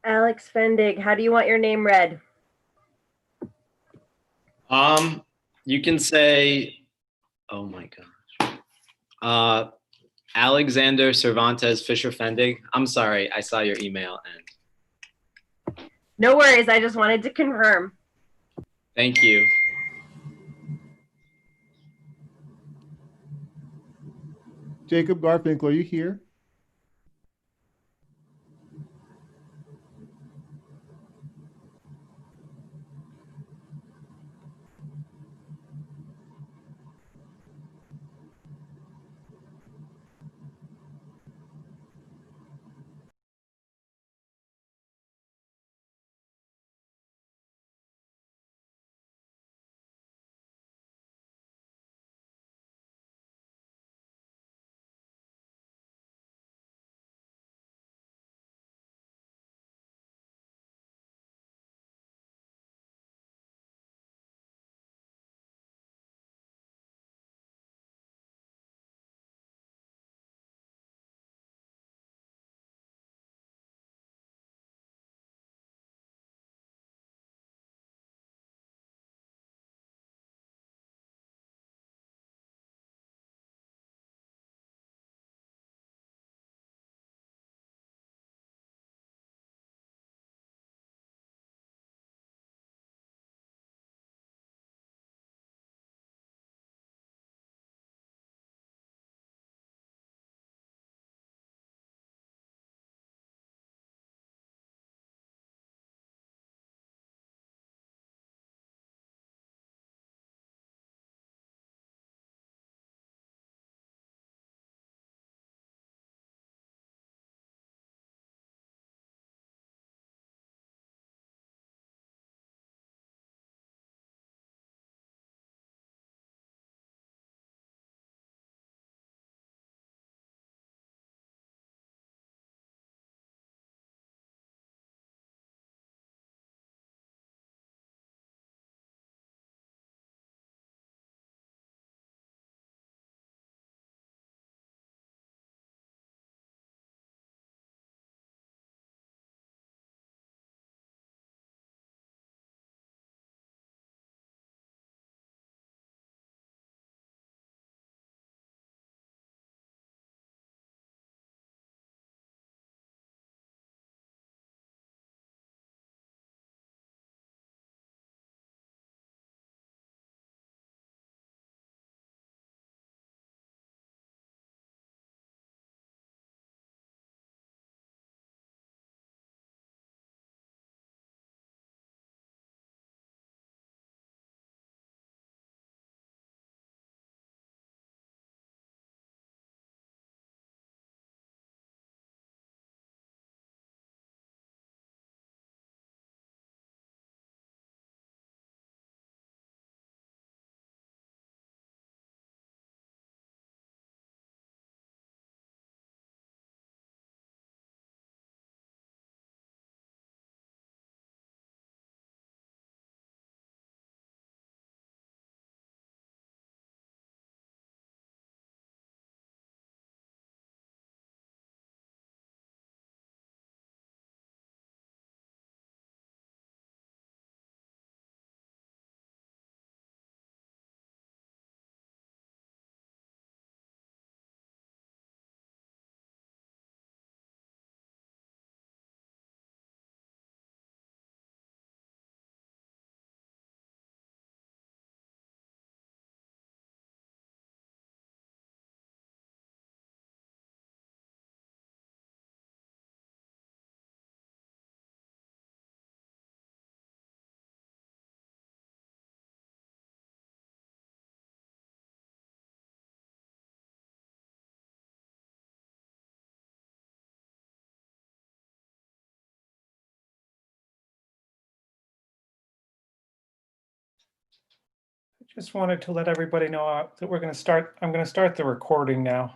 Alex Fendig, how do you want your name read? Um, you can say, oh my gosh. Alexander Cervantes Fisher Fendig. I'm sorry, I saw your email and No worries, I just wanted to confirm. thank you. Jacob Garfinkel, are you here? Just wanted to let everybody know that we're going to start. I'm going to start the recording now.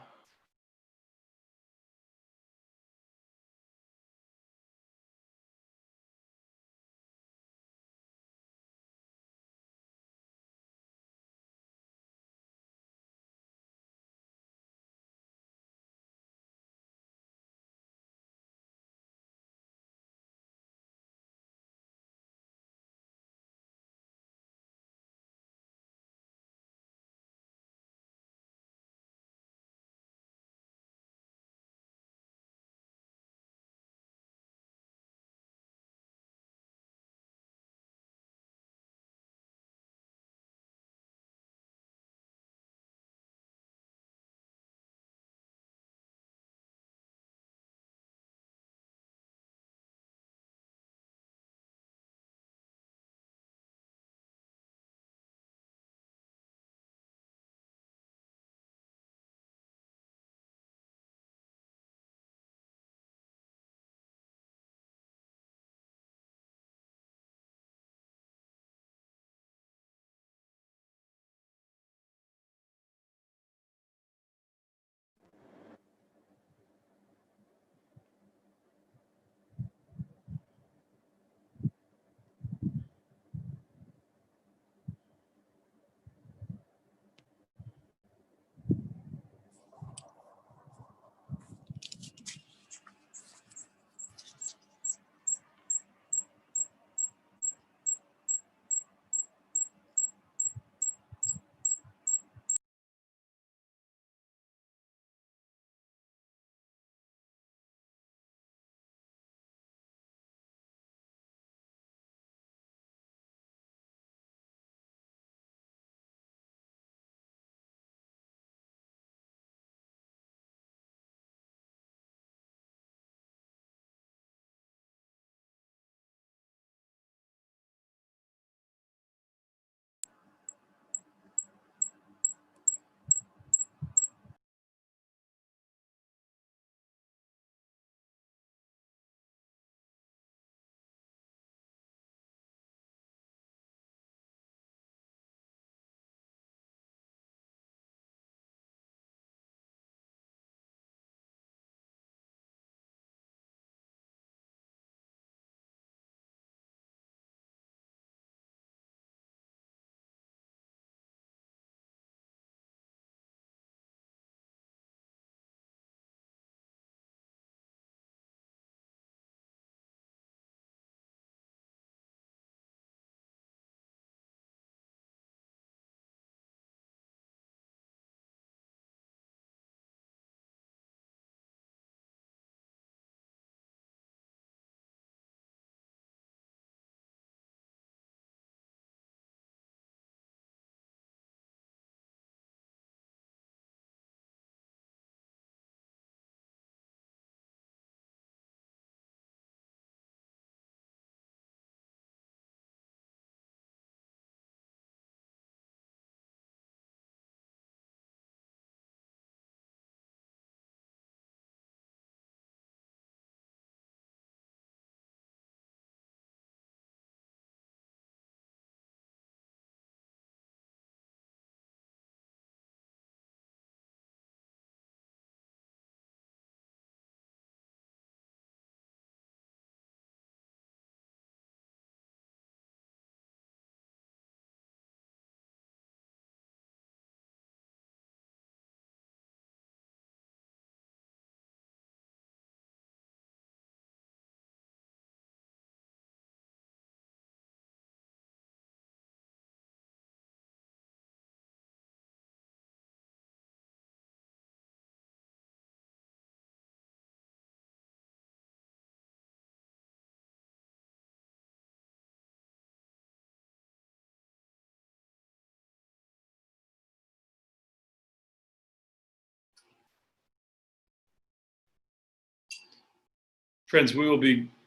Friends, we will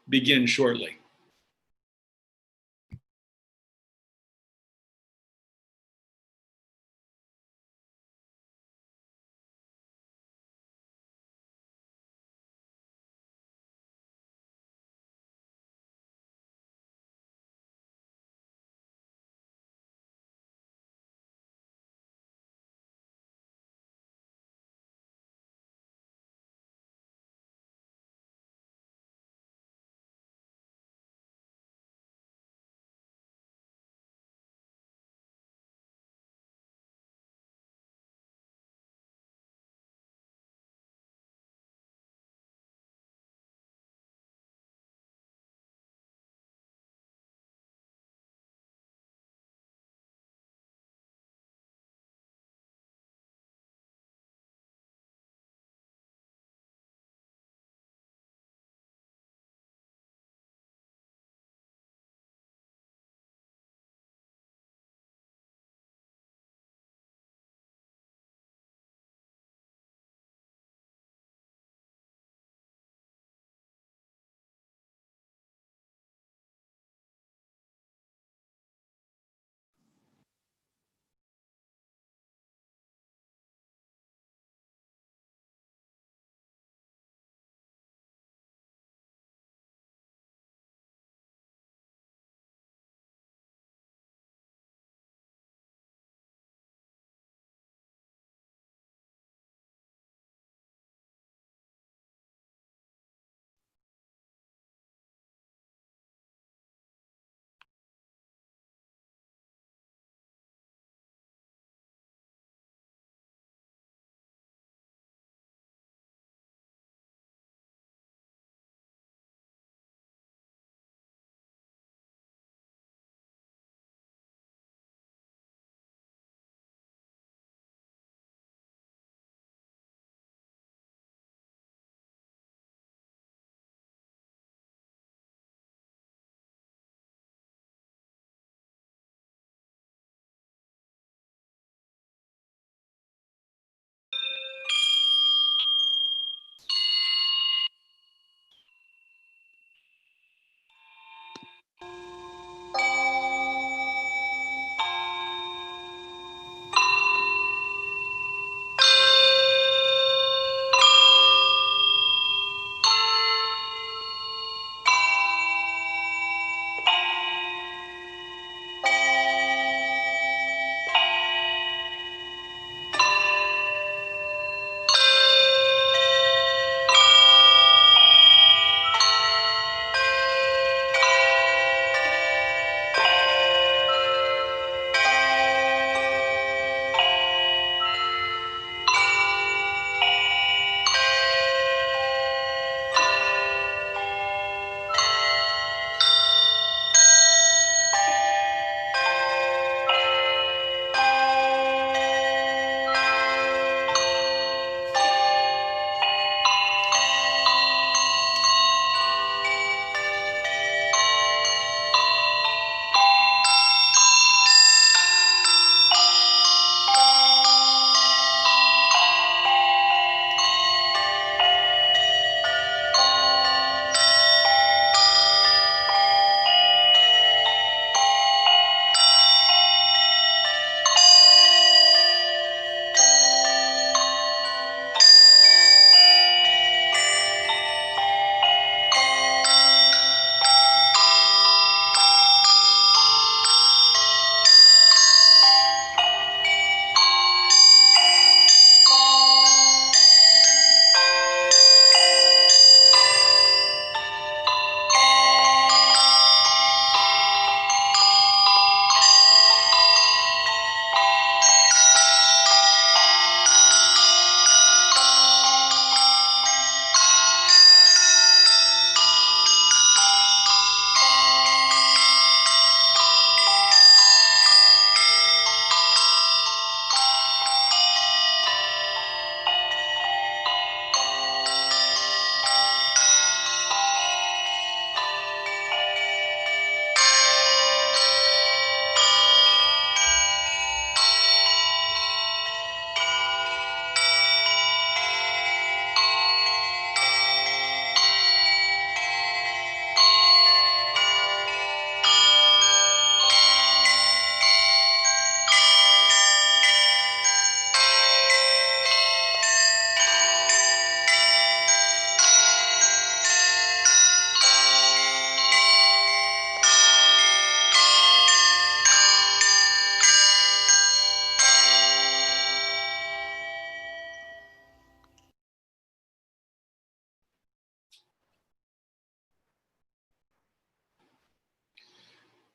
begin shortly.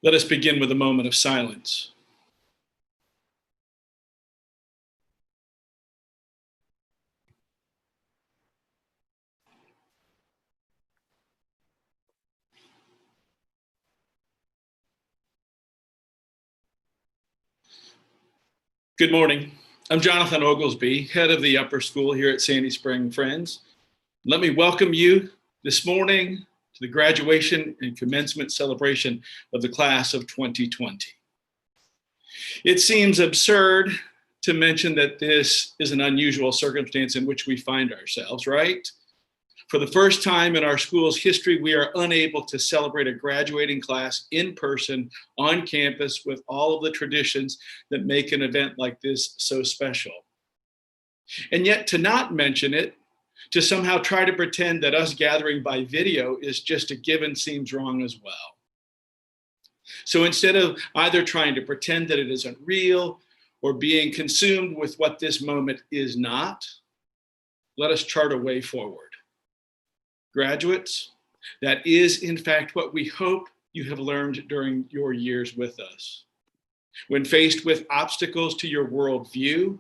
Let us begin with a moment of silence. Good morning. I'm Jonathan Oglesby, head of the upper school here at Sandy Spring Friends. Let me welcome you this morning to the graduation and commencement celebration of the class of 2020. It seems absurd to mention that this is an unusual circumstance in which we find ourselves, right? For the first time in our school's history, we are unable to celebrate a graduating class in person on campus with all of the traditions that make an event like this so special. And yet to not mention it, to somehow try to pretend that us gathering by video is just a given seems wrong as well. So instead of either trying to pretend that it isn't real or being consumed with what this moment is not, let us chart a way forward. Graduates, that is in fact what we hope you have learned during your years with us. When faced with obstacles to your worldview,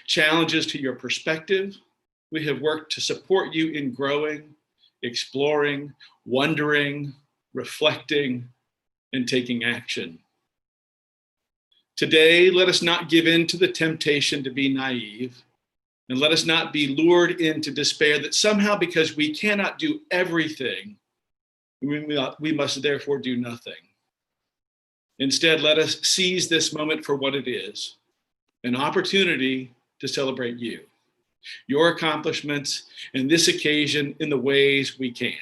challenges to your perspective, we have worked to support you in growing, exploring, wondering, reflecting, and taking action. Today, let us not give in to the temptation to be naive, and let us not be lured into despair that somehow because we cannot do everything, we must therefore do nothing. Instead, let us seize this moment for what it is, an opportunity to celebrate you, your accomplishments, and this occasion in the ways we can.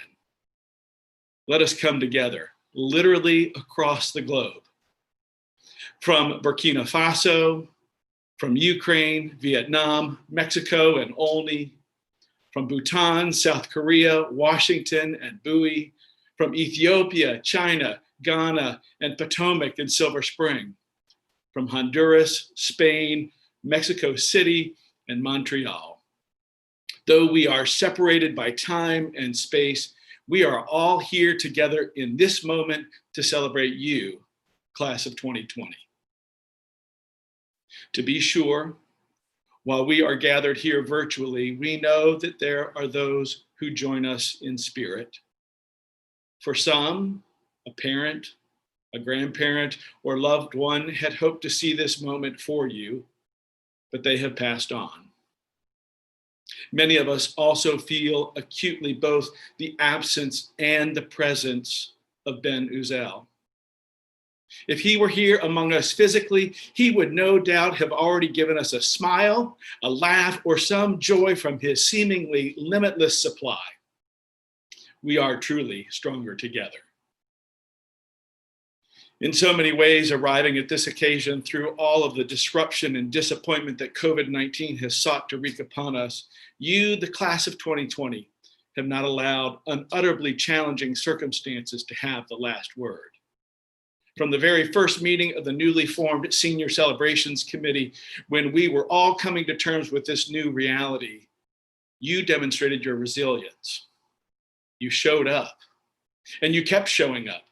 Let us come together, literally across the globe, from Burkina Faso, from Ukraine, Vietnam, Mexico, and Olney, from Bhutan, South Korea, Washington, and Bowie, from Ethiopia, China, Ghana, and Potomac and Silver Spring, from Honduras, Spain, Mexico City, and Montreal. Though we are separated by time and space, we are all here together in this moment to celebrate you, class of 2020. To be sure, while we are gathered here virtually, we know that there are those who join us in spirit. For some, a parent, a grandparent, or loved one had hoped to see this moment for you, but they have passed on. Many of us also feel acutely both the absence and the presence of Ben Uzel. If he were here among us physically, he would no doubt have already given us a smile, a laugh, or some joy from his seemingly limitless supply. We are truly stronger together. In so many ways, arriving at this occasion through all of the disruption and disappointment that COVID-19 has sought to wreak upon us, you, the class of 2020, have not allowed unutterably challenging circumstances to have the last word. From the very first meeting of the newly formed Senior Celebrations Committee, when we were all coming to terms with this new reality, you demonstrated your resilience. You showed up, and you kept showing up.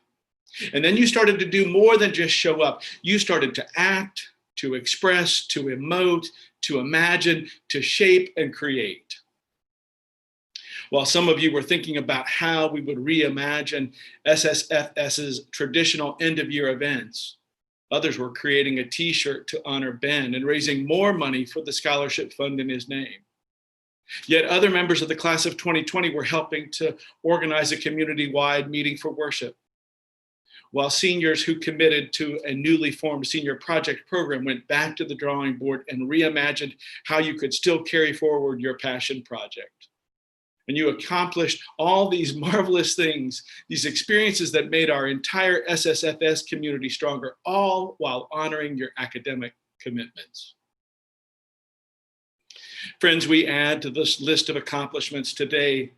And then you started to do more than just show up. You started to act, to express, to emote, to imagine, to shape and create. While some of you were thinking about how we would reimagine SSFS's traditional end-of-year events, others were creating a t-shirt to honor Ben and raising more money for the scholarship fund in his name. Yet other members of the class of 2020 were helping to organize a community-wide meeting for worship, while seniors who committed to a newly formed senior project program went back to the drawing board and reimagined how you could still carry forward your passion project. And you accomplished all these marvelous things, these experiences that made our entire SSFS community stronger, all while honoring your academic commitments. Friends, we add to this list of accomplishments today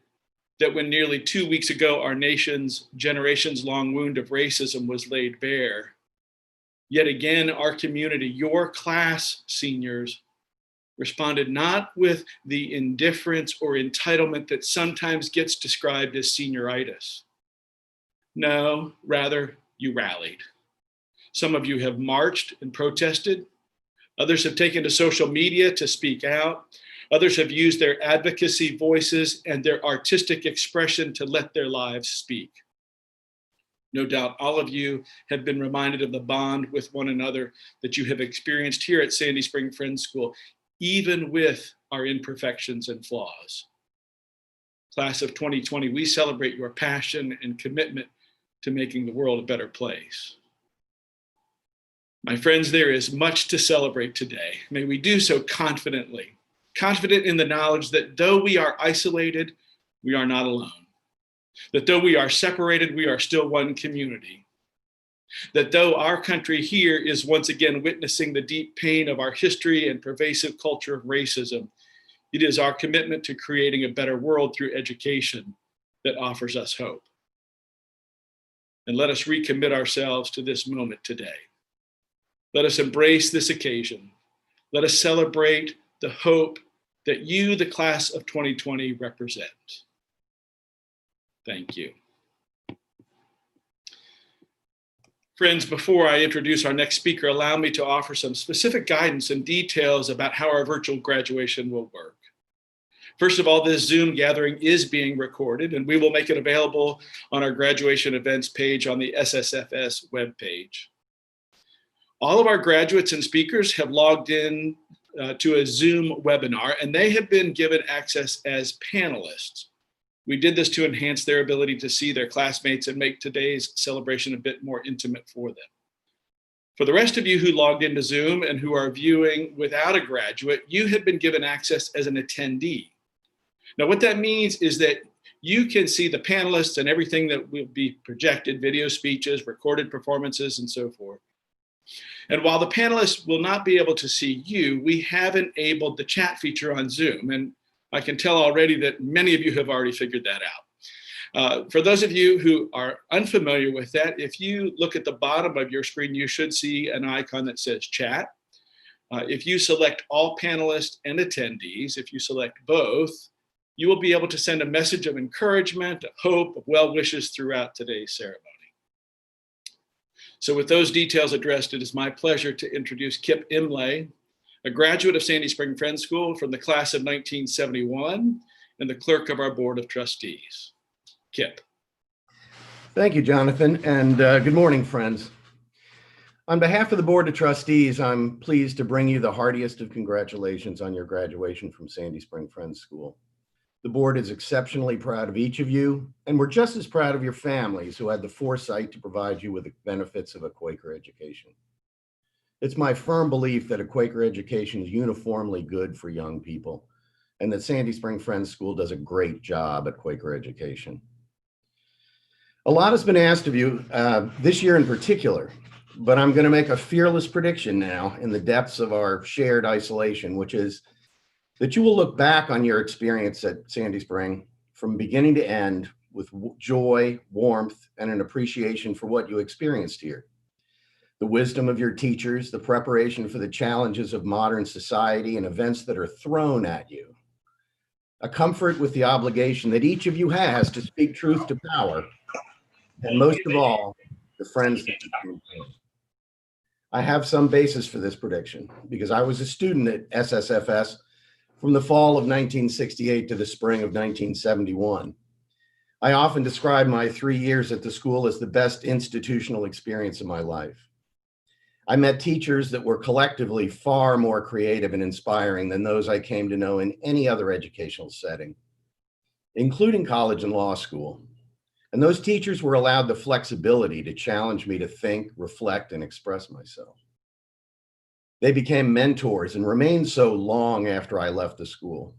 that when nearly 2 weeks ago, our nation's generations-long wound of racism was laid bare, yet again, our community, your class seniors, responded not with the indifference or entitlement that sometimes gets described as senioritis. No, rather, you rallied. Some of you have marched and protested. Others have taken to social media to speak out. Others have used their advocacy voices and their artistic expression to let their lives speak. No doubt all of you have been reminded of the bond with one another that you have experienced here at Sandy Spring Friends School, even with our imperfections and flaws. Class of 2020, we celebrate your passion and commitment to making the world a better place. My friends, there is much to celebrate today. May we do so confidently, confident in the knowledge that though we are isolated, we are not alone. That though we are separated, we are still one community. That though our country here is once again witnessing the deep pain of our history and pervasive culture of racism, it is our commitment to creating a better world through education that offers us hope. And let us recommit ourselves to this moment today. Let us embrace this occasion. Let us celebrate the hope that you, the class of 2020, represent. Thank you. Friends, before I introduce our next speaker, allow me to offer some specific guidance and details about how our virtual graduation will work. First of all, this Zoom gathering is being recorded, and we will make it available on our graduation events page on the SSFS webpage. All of our graduates and speakers have logged in to a Zoom webinar, and they have been given access as panelists. We did this to enhance their ability to see their classmates and make today's celebration a bit more intimate for them. For the rest of you who logged into Zoom and who are viewing without a graduate, you have been given access as an attendee. Now, what that means is that you can see the panelists and everything that will be projected, video speeches, recorded performances, and so forth. And while the panelists will not be able to see you, we have enabled the chat feature on Zoom. And I can tell already that many of you have already figured that out. For those of you who are unfamiliar with that, if you look at the bottom of your screen, you should see an icon that says chat. If you select all panelists and attendees, if you select both, you will be able to send a message of encouragement, of hope, of well wishes throughout today's ceremony. So with those details addressed, it is my pleasure to introduce Kip Imlay, a graduate of Sandy Spring Friends School from the class of 1971 and the clerk of our Board of Trustees. Kip. Thank you, Jonathan, and good morning, friends. On behalf of the Board of Trustees, I'm pleased to bring you the heartiest of congratulations on your graduation from Sandy Spring Friends School. The board is exceptionally proud of each of you, and we're just as proud of your families who had the foresight to provide you with the benefits of a Quaker education. It's my firm belief that a Quaker education is uniformly good for young people, and that Sandy Spring Friends School does a great job at Quaker education. A lot has been asked of you this year in particular, but I'm going to make a fearless prediction now in the depths of our shared isolation, which is that you will look back on your experience at Sandy Spring from beginning to end with joy, warmth, and an appreciation for what you experienced here. The wisdom of your teachers, the preparation for the challenges of modern society and events that are thrown at you, a comfort with the obligation that each of you has to speak truth to power, and most of all, the friends that you maintain. I have some basis for this prediction because I was a student at SSFS from the fall of 1968 to the spring of 1971. I often describe my 3 years at the school as the best institutional experience of my life. I met teachers that were collectively far more creative and inspiring than those I came to know in any other educational setting, including college and law school. And those teachers were allowed the flexibility to challenge me to think, reflect, and express myself. They became mentors and remained so long after I left the school.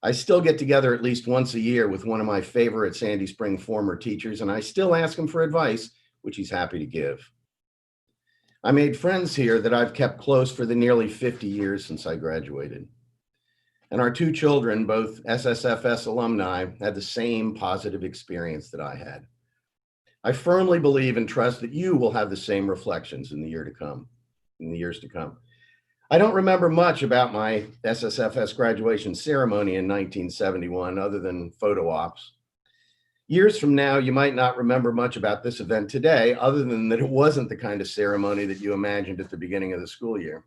I still get together at least once a year with one of my favorite Sandy Spring former teachers, and I still ask him for advice, which he's happy to give. I made friends here that I've kept close for the nearly 50 years since I graduated. And our two children, both SSFS alumni, had the same positive experience that I had. I firmly believe and trust that you will have the same reflections in the years to come. I don't remember much about my SSFS graduation ceremony in 1971 other than photo ops. Years from now, you might not remember much about this event today, other than that it wasn't the kind of ceremony that you imagined at the beginning of the school year.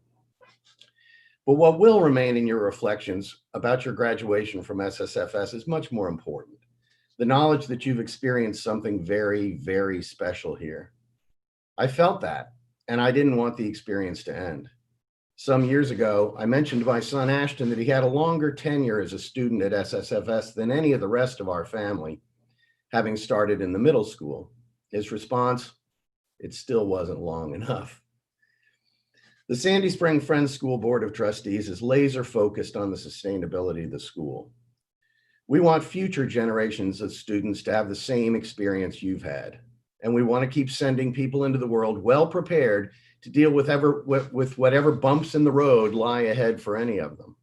But what will remain in your reflections about your graduation from SSFS is much more important. The knowledge that you've experienced something very, very special here. I felt that, and I didn't want the experience to end. Some years ago, I mentioned to my son Ashton that he had a longer tenure as a student at SSFS than any of the rest of our family, having started in the middle school. His response, it still wasn't long enough. The Sandy Spring Friends School Board of Trustees is laser focused on the sustainability of the school. We want future generations of students to have the same experience you've had. And we want to keep sending people into the world well prepared to deal with whatever bumps in the road lie ahead for any of them.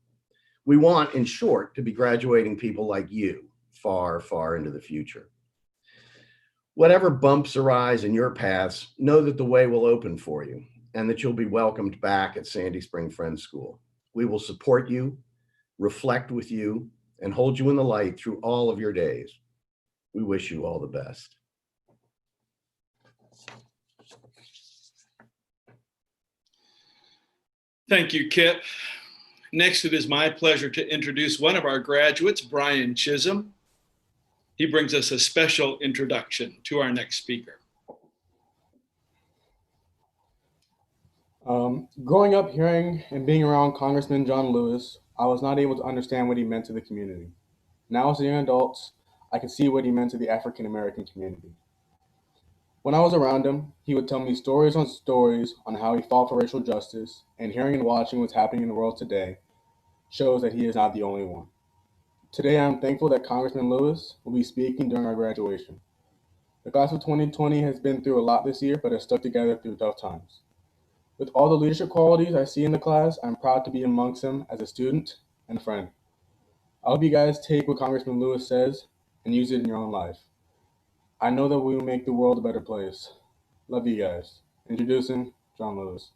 We want, in short, to be graduating people like you far, far into the future. Whatever bumps arise in your paths, know that the way will open for you and that you'll be welcomed back at Sandy Spring Friends School. We will support you, reflect with you, and hold you in the light through all of your days. We wish you all the best. Thank you, Kip. Next, it is my pleasure to introduce one of our graduates, Brian Chisholm. He brings us a special introduction to our next speaker. Growing up hearing and being around Congressman John Lewis, I was not able to understand what he meant to the community. Now as a young adult, I could see what he meant to the African American community. When I was around him, he would tell me stories on how he fought for racial justice, and hearing and watching what's happening in the world today shows that he is not the only one. Today, I am thankful that Congressman Lewis will be speaking during our graduation. The class of 2020 has been through a lot this year, but has stuck together through tough times. With all the leadership qualities I see in the class, I'm proud to be amongst them as a student and friend. I hope you guys take what Congressman Lewis says and use it in your own life. I know that we will make the world a better place. Love you guys. Introducing John Lewis.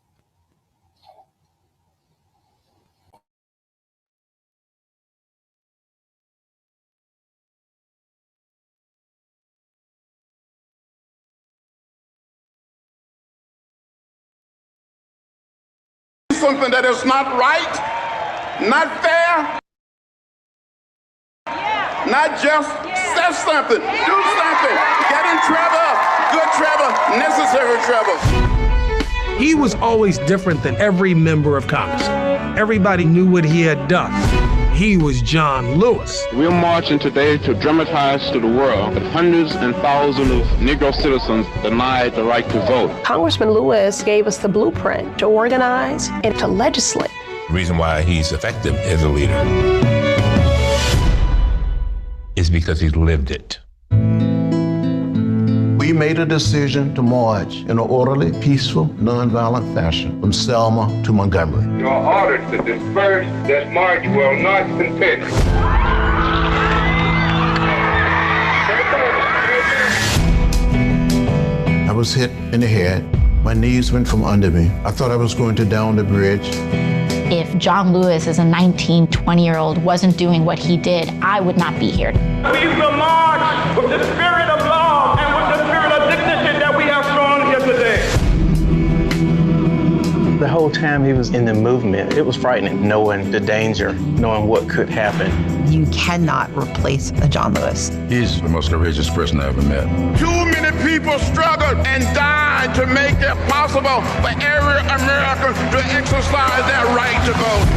Something that is not right, not fair, not just say something, do something, get in trouble, good trouble, necessary trouble. He was always different than every member of Congress. Everybody knew what he had done. He was John Lewis. We're marching today to dramatize to the world that hundreds and thousands of Negro citizens denied the right to vote. Congressman Lewis gave us the blueprint to organize and to legislate. The reason why he's effective as a leader is because he lived it. We made a decision to march in an orderly, peaceful, nonviolent fashion from Selma to Montgomery. You are ordered to disperse. This march will not continue. I was hit in the head. My knees went from under me. I thought I was going to down the bridge. If John Lewis, as a 19, 20-year-old, wasn't doing what he did, I would not be here. We will march with the spirit of love and with the spirit of dignity that we have shown here today. The whole time he was in the movement, it was frightening, knowing the danger, knowing what could happen. You cannot replace a John Lewis. He's the most courageous person I ever met. Too many people struggled and died to make it possible for every American to exercise their right to vote.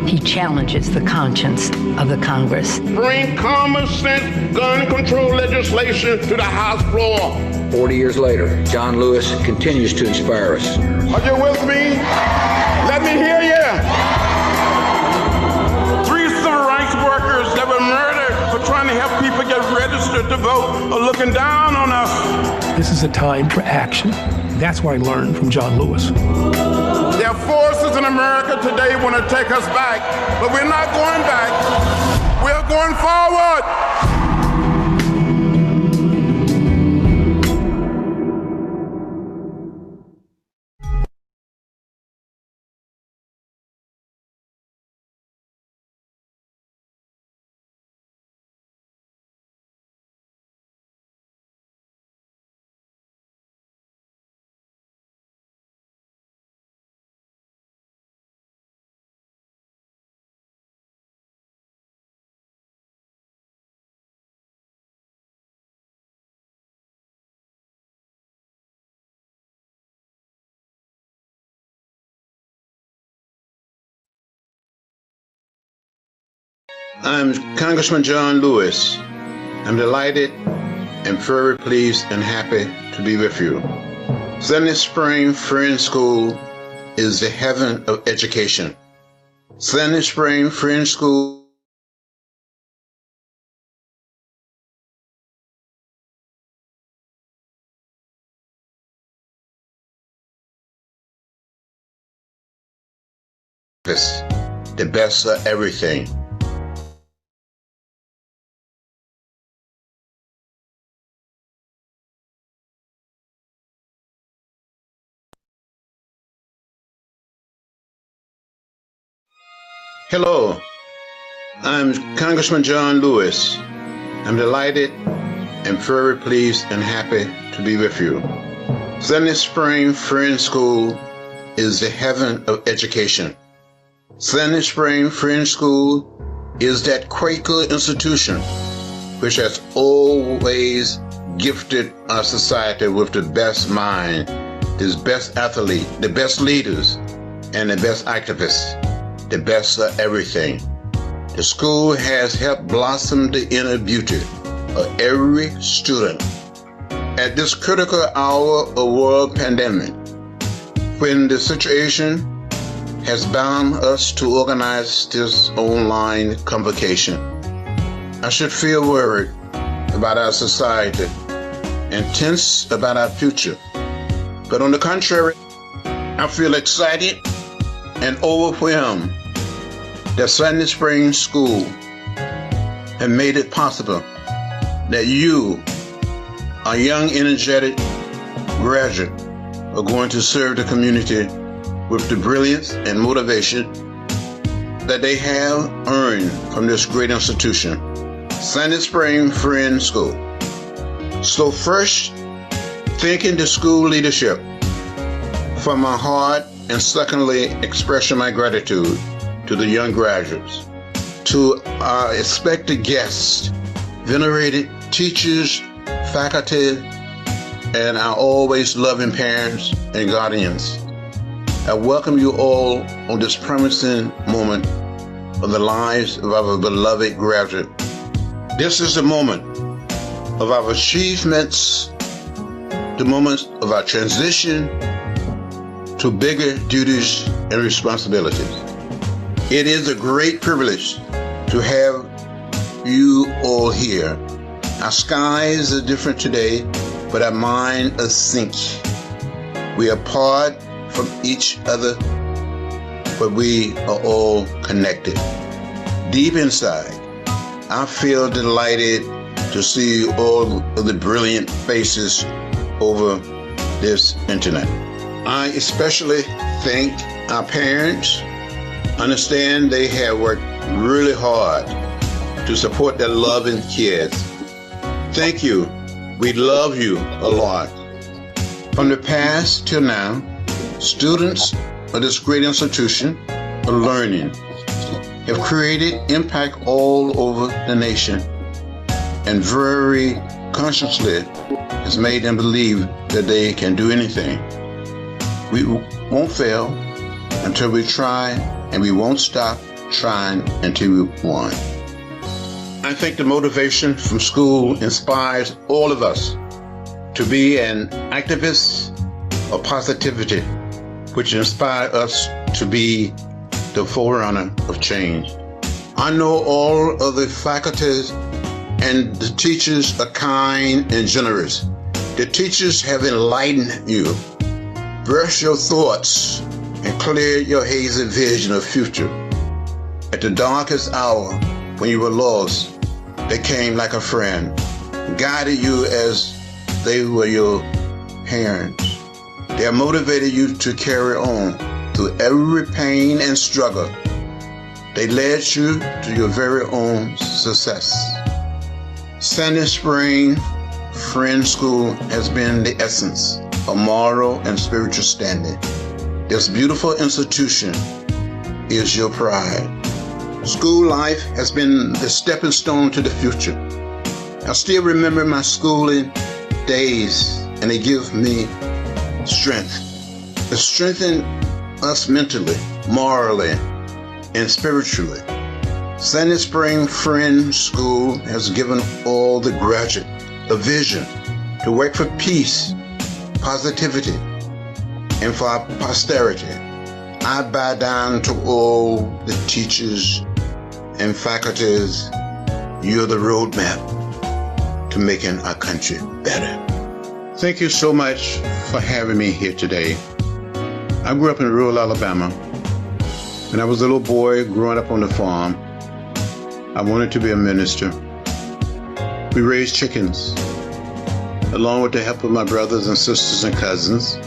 He challenges the conscience of the Congress. Bring common sense gun control legislation to the House floor. 40 years later, John Lewis continues to inspire us. Are you with me? Let me hear you. 3 civil rights workers that were murdered for trying to help people get registered to vote are looking down on us. This is a time for action. That's what I learned from John Lewis. There are forces in America today want to take us back, but we're not going back. We're going forward. I'm Congressman John Lewis. I'm delighted and very pleased and happy to be with you. Sandy Spring Friends School is the heaven of education. Sandy Spring Friends School is the best of everything. Hello, I'm Congressman John Lewis. I'm delighted and very pleased and happy to be with you. Sandy Spring Friends School is the heaven of education. Sandy Spring Friends School is that Quaker institution which has always gifted our society with the best mind, the best athlete, the best leaders, and the best activists. The best of everything. The school has helped blossom the inner beauty of every student. At this critical hour of world pandemic, when the situation has bound us to organize this online convocation, I should feel worried about our society and tense about our future. But on the contrary, I feel excited and overwhelmed that Sandy Spring School have made it possible that you, a young, energetic graduate, are going to serve the community with the brilliance and motivation that they have earned from this great institution, Sandy Spring Friends School. So first, thanking the school leadership from my heart, and secondly, expressing my gratitude to the young graduates, to our expected guests, venerated teachers, faculty, and our always loving parents and guardians. I welcome you all on this promising moment of the lives of our beloved graduate. This is the moment of our achievements, the moment of our transition to bigger duties and responsibilities. It is a great privilege to have you all here. Our skies are different today, but our minds are sync. We are apart from each other, but we are all connected. Deep inside, I feel delighted to see all of the brilliant faces over this internet. I especially thank our parents. Understand they have worked really hard to support their loving kids. Thank you. We love you a lot. From the past till now, students of this great institution of learning have created impact all over the nation and very consciously has made them believe that they can do anything. We won't fail until we try, and we won't stop trying until we won. I think the motivation from school inspires all of us to be an activist of positivity, which inspires us to be the forerunner of change. I know all of the faculties and the teachers are kind and generous. The teachers have enlightened you, burst your thoughts, and clear your hazy vision of future. At the darkest hour, when you were lost, they came like a friend, guided you as they were your parents. They have motivated you to carry on through every pain and struggle. They led you to your very own success. Sandy Spring Friends School has been the essence of moral and spiritual standing. This beautiful institution is your pride. School life has been the stepping stone to the future. I still remember my schooling days, and they give me strength. They strengthen us mentally, morally, and spiritually. Sandy Spring Friends School has given all the graduates a vision to work for peace, positivity, and for our posterity. I bow down to all the teachers and faculties. You're the roadmap to making our country better. Thank you so much for having me here today. I grew up in rural Alabama. When I was a little boy growing up on the farm, I wanted to be a minister. We raised chickens. Along with the help of my brothers and sisters and cousins,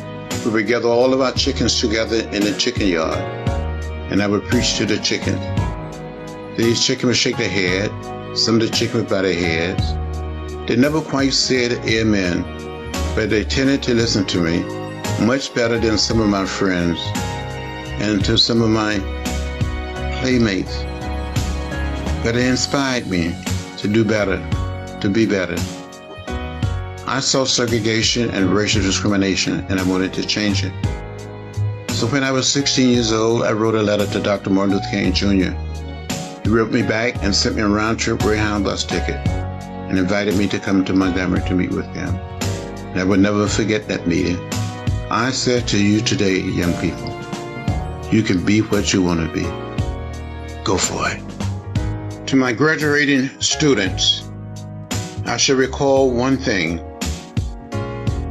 we would gather all of our chickens together in the chicken yard, and I would preach to the chickens. These chickens would shake their head. Some of the chickens would bow their heads. They never quite said amen, but they tended to listen to me much better than some of my friends and to some of my playmates. But it inspired me to do better, to be better. I saw segregation and racial discrimination, and I wanted to change it. So when I was 16 years old, I wrote a letter to Dr. Martin Luther King Jr. He wrote me back and sent me a round-trip Greyhound bus ticket and invited me to come to Montgomery to meet with him. And I would never forget that meeting. I said to you today, young people, you can be what you want to be. Go for it. To my graduating students, I shall recall one thing.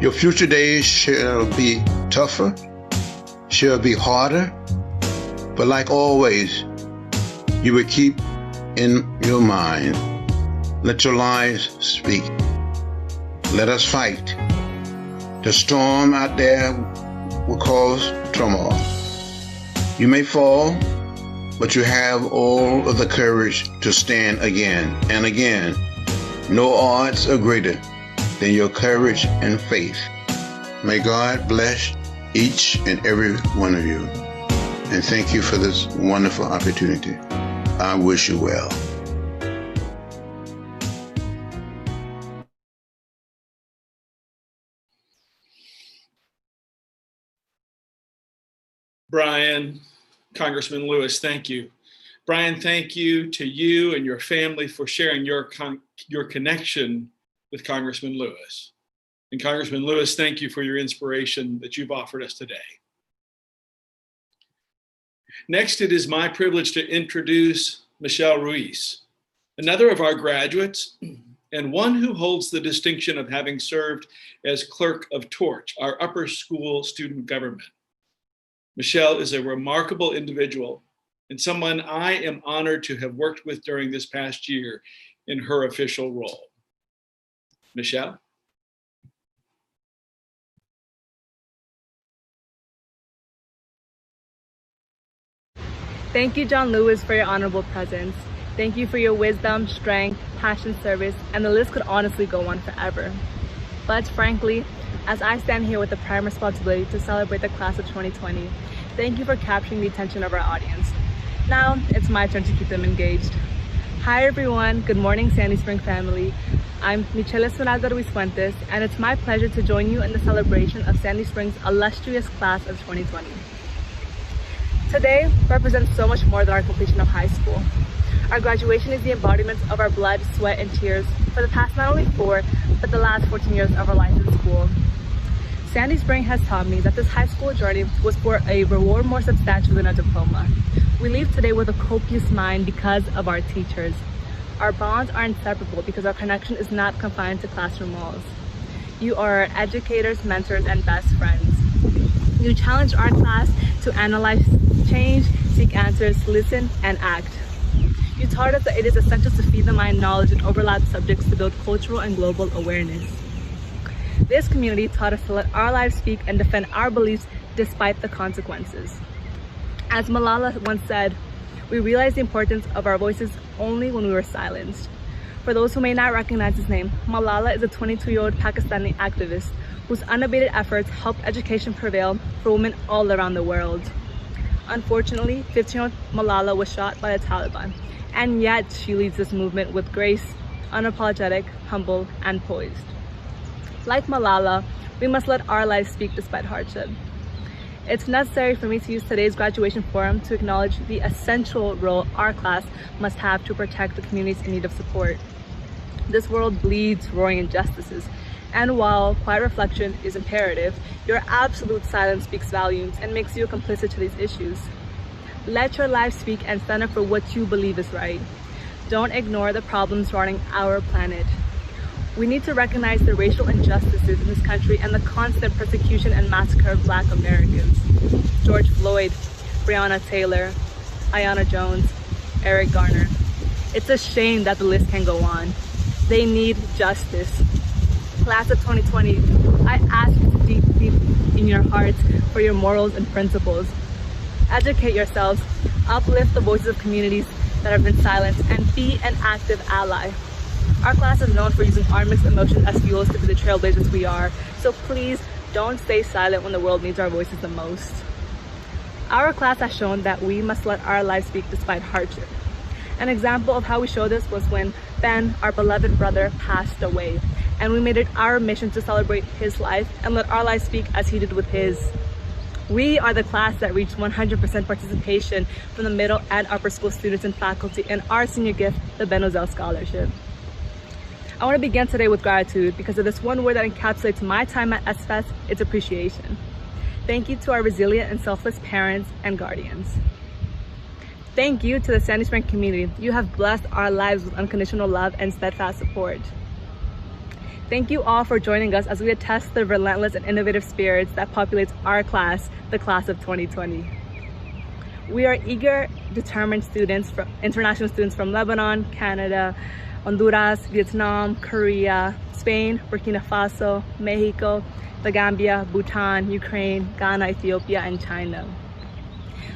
Your future days shall be tougher, shall be harder, but like always, you will keep in your mind, let your lives speak. Let us fight. The storm out there will cause turmoil. You may fall, but you have all of the courage to stand again and again. No odds are greater than your courage and faith. May God bless each and every one of you. And thank you for this wonderful opportunity. I wish you well. Brian, Congressman Lewis, thank you. Brian, thank you to you and your family for sharing your connection with Congressman Lewis. And Congressman Lewis, thank you for your inspiration that you've offered us today. Next, it is my privilege to introduce Michelle Ruiz, another of our graduates and one who holds the distinction of having served as clerk of Torch, our upper school student government. Michelle is a remarkable individual and someone I am honored to have worked with during this past year in her official role. Michelle? Thank you, John Lewis, for your honorable presence. Thank you for your wisdom, strength, passion, service, and the list could honestly go on forever. But frankly, as I stand here with the prime responsibility to celebrate the class of 2020, thank you for capturing the attention of our audience. Now, it's my turn to keep them engaged. Hi everyone, good morning Sandy Spring family. I'm Michelle Esmeralda Ruiz Fuentes, and it's my pleasure to join you in the celebration of Sandy Spring's illustrious class of 2020. Today represents so much more than our completion of high school. Our graduation is the embodiment of our blood, sweat, and tears for the past not only 4, but the last 14 years of our life in school. Sandy Spring has taught me that this high school journey was for a reward more substantial than a diploma. We leave today with a copious mind because of our teachers. Our bonds are inseparable because our connection is not confined to classroom walls. You are our educators, mentors, and best friends. You challenge our class to analyze change, seek answers, listen, and act. You taught us that it is essential to feed the mind knowledge and overlap subjects to build cultural and global awareness. This community taught us to let our lives speak and defend our beliefs despite the consequences. As Malala once said, we realized the importance of our voices only when we were silenced. For those who may not recognize his name, Malala is a 22-year-old Pakistani activist whose unabated efforts helped education prevail for women all around the world. Unfortunately, 15-year-old Malala was shot by the Taliban, and yet she leads this movement with grace, unapologetic, humble, and poised. Like Malala, we must let our lives speak despite hardship. It's necessary for me to use today's graduation forum to acknowledge the essential role our class must have to protect the communities in need of support. This world bleeds roaring injustices, and while quiet reflection is imperative, your absolute silence speaks volumes and makes you complicit to these issues. Let your life speak and stand up for what you believe is right. Don't ignore the problems surrounding our planet. We need to recognize the racial injustices in this country and the constant persecution and massacre of Black Americans. George Floyd, Breonna Taylor, Aiyana Jones, Eric Garner. It's a shame that the list can go on. They need justice. Class of 2020, I ask you to dig deep in your hearts for your morals and principles. Educate yourselves, uplift the voices of communities that have been silenced, and be an active ally. Our class is known for using our mixed emotions as fuels to be the trailblazers we are, so please don't stay silent when the world needs our voices the most. Our class has shown that we must let our lives speak despite hardship. An example of how we show this was when Ben, our beloved brother, passed away, and we made it our mission to celebrate his life and let our lives speak as he did with his. We are the class that reached 100% participation from the middle and upper school students and faculty in our senior gift, the Ben Ozell Scholarship. I want to begin today with gratitude because of this one word that encapsulates my time at SFES, it's appreciation. Thank you to our resilient and selfless parents and guardians. Thank you to the Sandy Spring community. You have blessed our lives with unconditional love and steadfast support. Thank you all for joining us as we attest the relentless and innovative spirits that populates our class, the class of 2020. We are eager, determined students, international students from Lebanon, Canada, Honduras, Vietnam, Korea, Spain, Burkina Faso, Mexico, the Gambia, Bhutan, Ukraine, Ghana, Ethiopia, and China.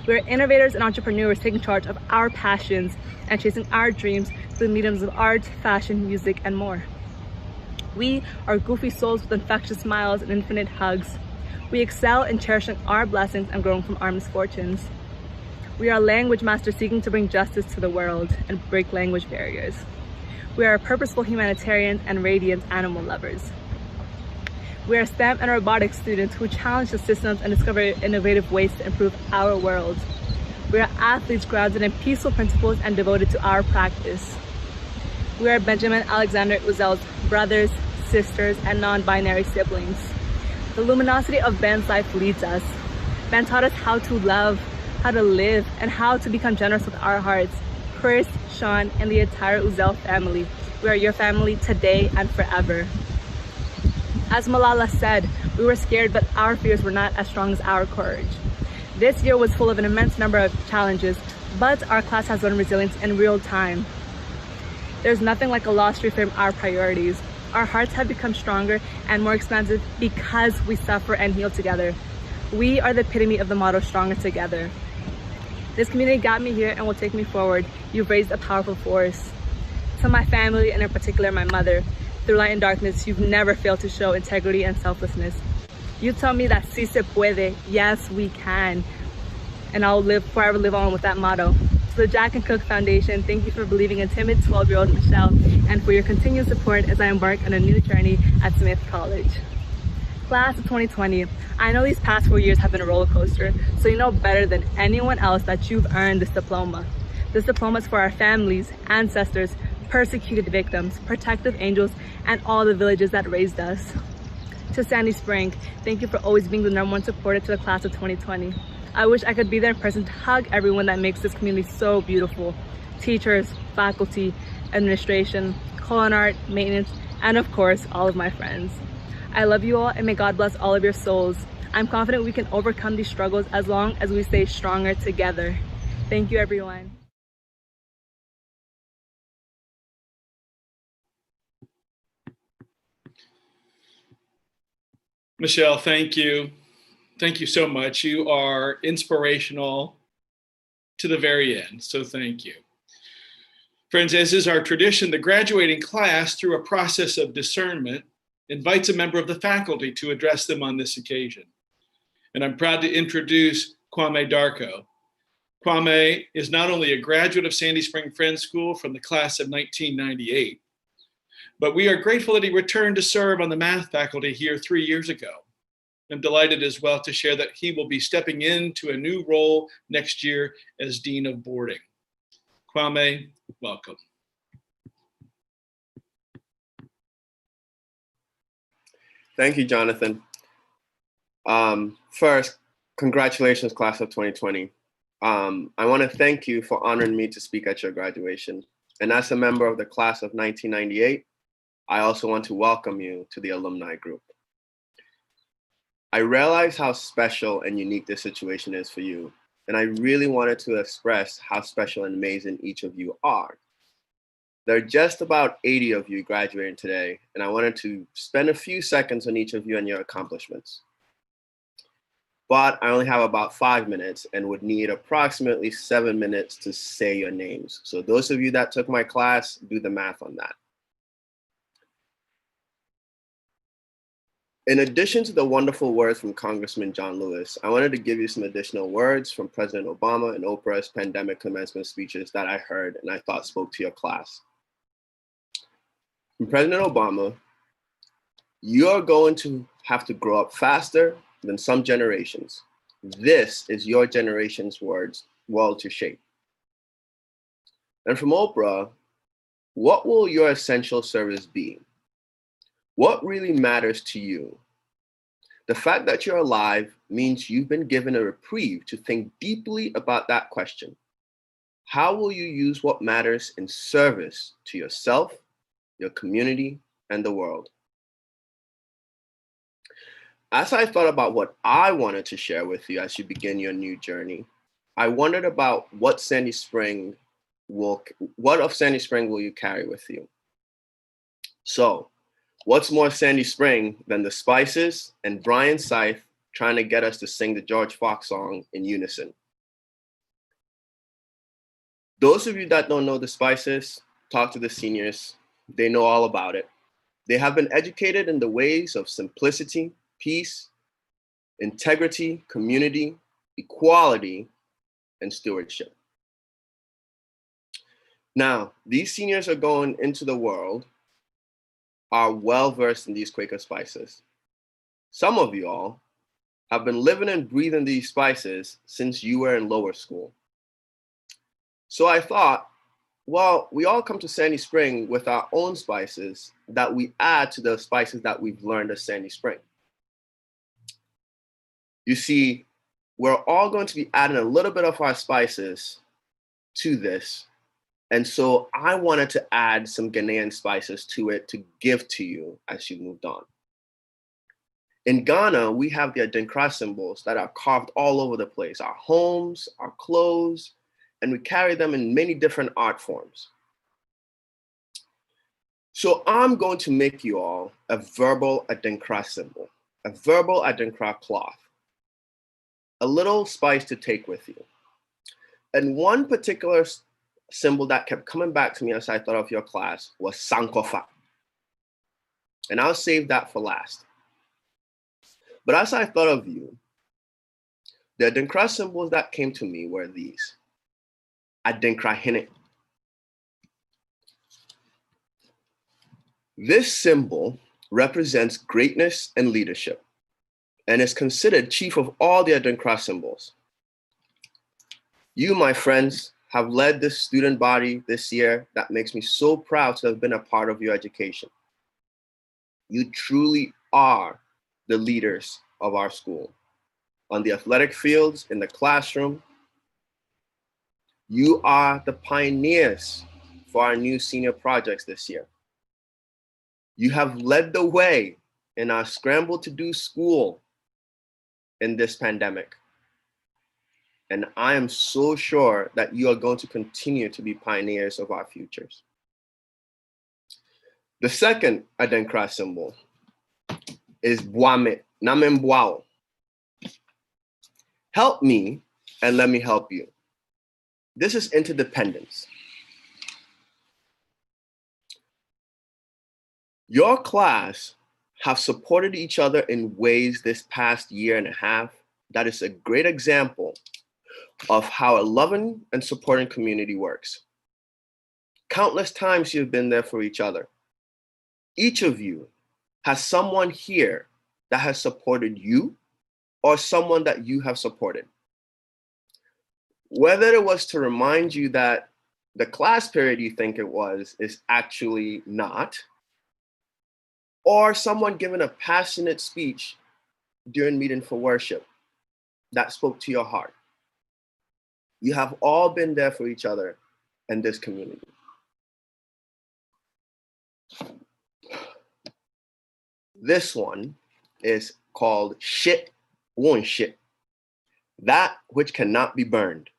We are innovators and entrepreneurs taking charge of our passions and chasing our dreams through the mediums of art, fashion, music, and more. We are goofy souls with infectious smiles and infinite hugs. We excel in cherishing our blessings and growing from our misfortunes. We are language masters seeking to bring justice to the world and break language barriers. We are purposeful humanitarians and radiant animal lovers. We are STEM and robotics students who challenge the systems and discover innovative ways to improve our world. We are athletes grounded in peaceful principles and devoted to our practice. We are Benjamin Alexander Uzell's brothers, sisters, and non-binary siblings. The luminosity of Ben's life leads us. Ben taught us how to love, how to live, and how to become generous with our hearts. Chris, Sean, and the entire Uzell family, we are your family today and forever. As Malala said, we were scared, but our fears were not as strong as our courage. This year was full of an immense number of challenges, but our class has learned resilience in real time. There's nothing like a loss to reframe our priorities. Our hearts have become stronger and more expansive because we suffer and heal together. We are the epitome of the motto, stronger together. This community got me here and will take me forward. You've raised a powerful force. To my family, and in particular my mother, through light and darkness, you've never failed to show integrity and selflessness. You tell me that si se puede, yes we can, and I'll forever live on with that motto. To the Jack and Cook Foundation, thank you for believing in timid 12-year-old Michelle and for your continued support as I embark on a new journey at Smith College. Class of 2020, I know these past 4 years have been a roller coaster, so you know better than anyone else that you've earned this diploma. This diploma is for our families, ancestors, persecuted victims, protective angels, and all the villages that raised us. To Sandy Spring, thank you for always being the #1 supporter to the class of 2020. I wish I could be there in person to hug everyone that makes this community so beautiful. Teachers, faculty, administration, culinary art, maintenance, and of course, all of my friends. I love you all and may God bless all of your souls. I'm confident we can overcome these struggles as long as we stay stronger together. Thank you, everyone. Michelle, thank you. Thank you so much. You are inspirational to the very end, so thank you. Friends, as is our tradition, the graduating class, through a process of discernment, invites a member of the faculty to address them on this occasion. And I'm proud to introduce Kwame Darko. Kwame is not only a graduate of Sandy Spring Friends School from the class of 1998, but we are grateful that he returned to serve on the math faculty here 3 years ago. I'm delighted as well to share that he will be stepping into a new role next year as Dean of Boarding. Kwame, welcome. Thank you, Jonathan. First, congratulations, class of 2020. I want to thank you for honoring me to speak at your graduation. And as a member of the class of 1998, I also want to welcome you to the alumni group. I realize how special and unique this situation is for you, and I really wanted to express how special and amazing each of you are. There are just about 80 of you graduating today, and I wanted to spend a few seconds on each of you and your accomplishments. But I only have about 5 minutes and would need approximately 7 minutes to say your names. So those of you that took my class, do the math on that. In addition to the wonderful words from Congressman John Lewis, I wanted to give you some additional words from President Obama and Oprah's pandemic commencement speeches that I heard and I thought spoke to your class. From President Obama, you're going to have to grow up faster than some generations. This is your generation's world to shape. And from Oprah, what will your essential service be? What really matters to you? The fact that you're alive means you've been given a reprieve to think deeply about that question. How will you use what matters in service to yourself, your community, and the world? As I thought about what I wanted to share with you as you begin your new journey, I wondered about what of Sandy Spring will you carry with you? So, what's more Sandy Spring than the Spices and Brian Scythe trying to get us to sing the George Fox song in unison? Those of you that don't know the Spices, talk to the seniors. They know all about it. They have been educated in the ways of simplicity, peace, integrity, community, equality, and stewardship. Now, these seniors are going into the world, are well-versed in these Quaker spices. Some of you all have been living and breathing these spices since you were in lower school. So I thought, well, we all come to Sandy Spring with our own spices that we add to the spices that we've learned at Sandy Spring. You see, we're all going to be adding a little bit of our spices to this. And so I wanted to add some Ghanaian spices to it to give to you as you moved on. In Ghana, we have the Adinkra symbols that are carved all over the place, our homes, our clothes, and we carry them in many different art forms. So I'm going to make you all a verbal Adinkra symbol, a verbal Adinkra cloth, a little spice to take with you. And one particular symbol that kept coming back to me as I thought of your class was Sankofa. And I'll save that for last. But as I thought of you, the Adinkra symbols that came to me were these. Adinkra Hine. This symbol represents greatness and leadership and is considered chief of all the Adinkra symbols. You, my friends, have led this student body this year that makes me so proud to have been a part of your education. You truly are the leaders of our school. On the athletic fields, in the classroom, you are the pioneers for our new senior projects this year. You have led the way in our scramble to do school in this pandemic. And I am so sure that you are going to continue to be pioneers of our futures. The second Adinkra symbol is Bwame, Namembwao. Help me and let me help you. This is interdependence. Your class have supported each other in ways this past year and a half that is a great example of how a loving and supporting community works. Countless times you've been there for each other. Each of you has someone here that has supported you or someone that you have supported. Whether it was to remind you that the class period you think it was is actually not, or someone giving a passionate speech during meeting for worship that spoke to your heart. You have all been there for each other in this community. This one is called Shit Won't Shit, that which cannot be burned.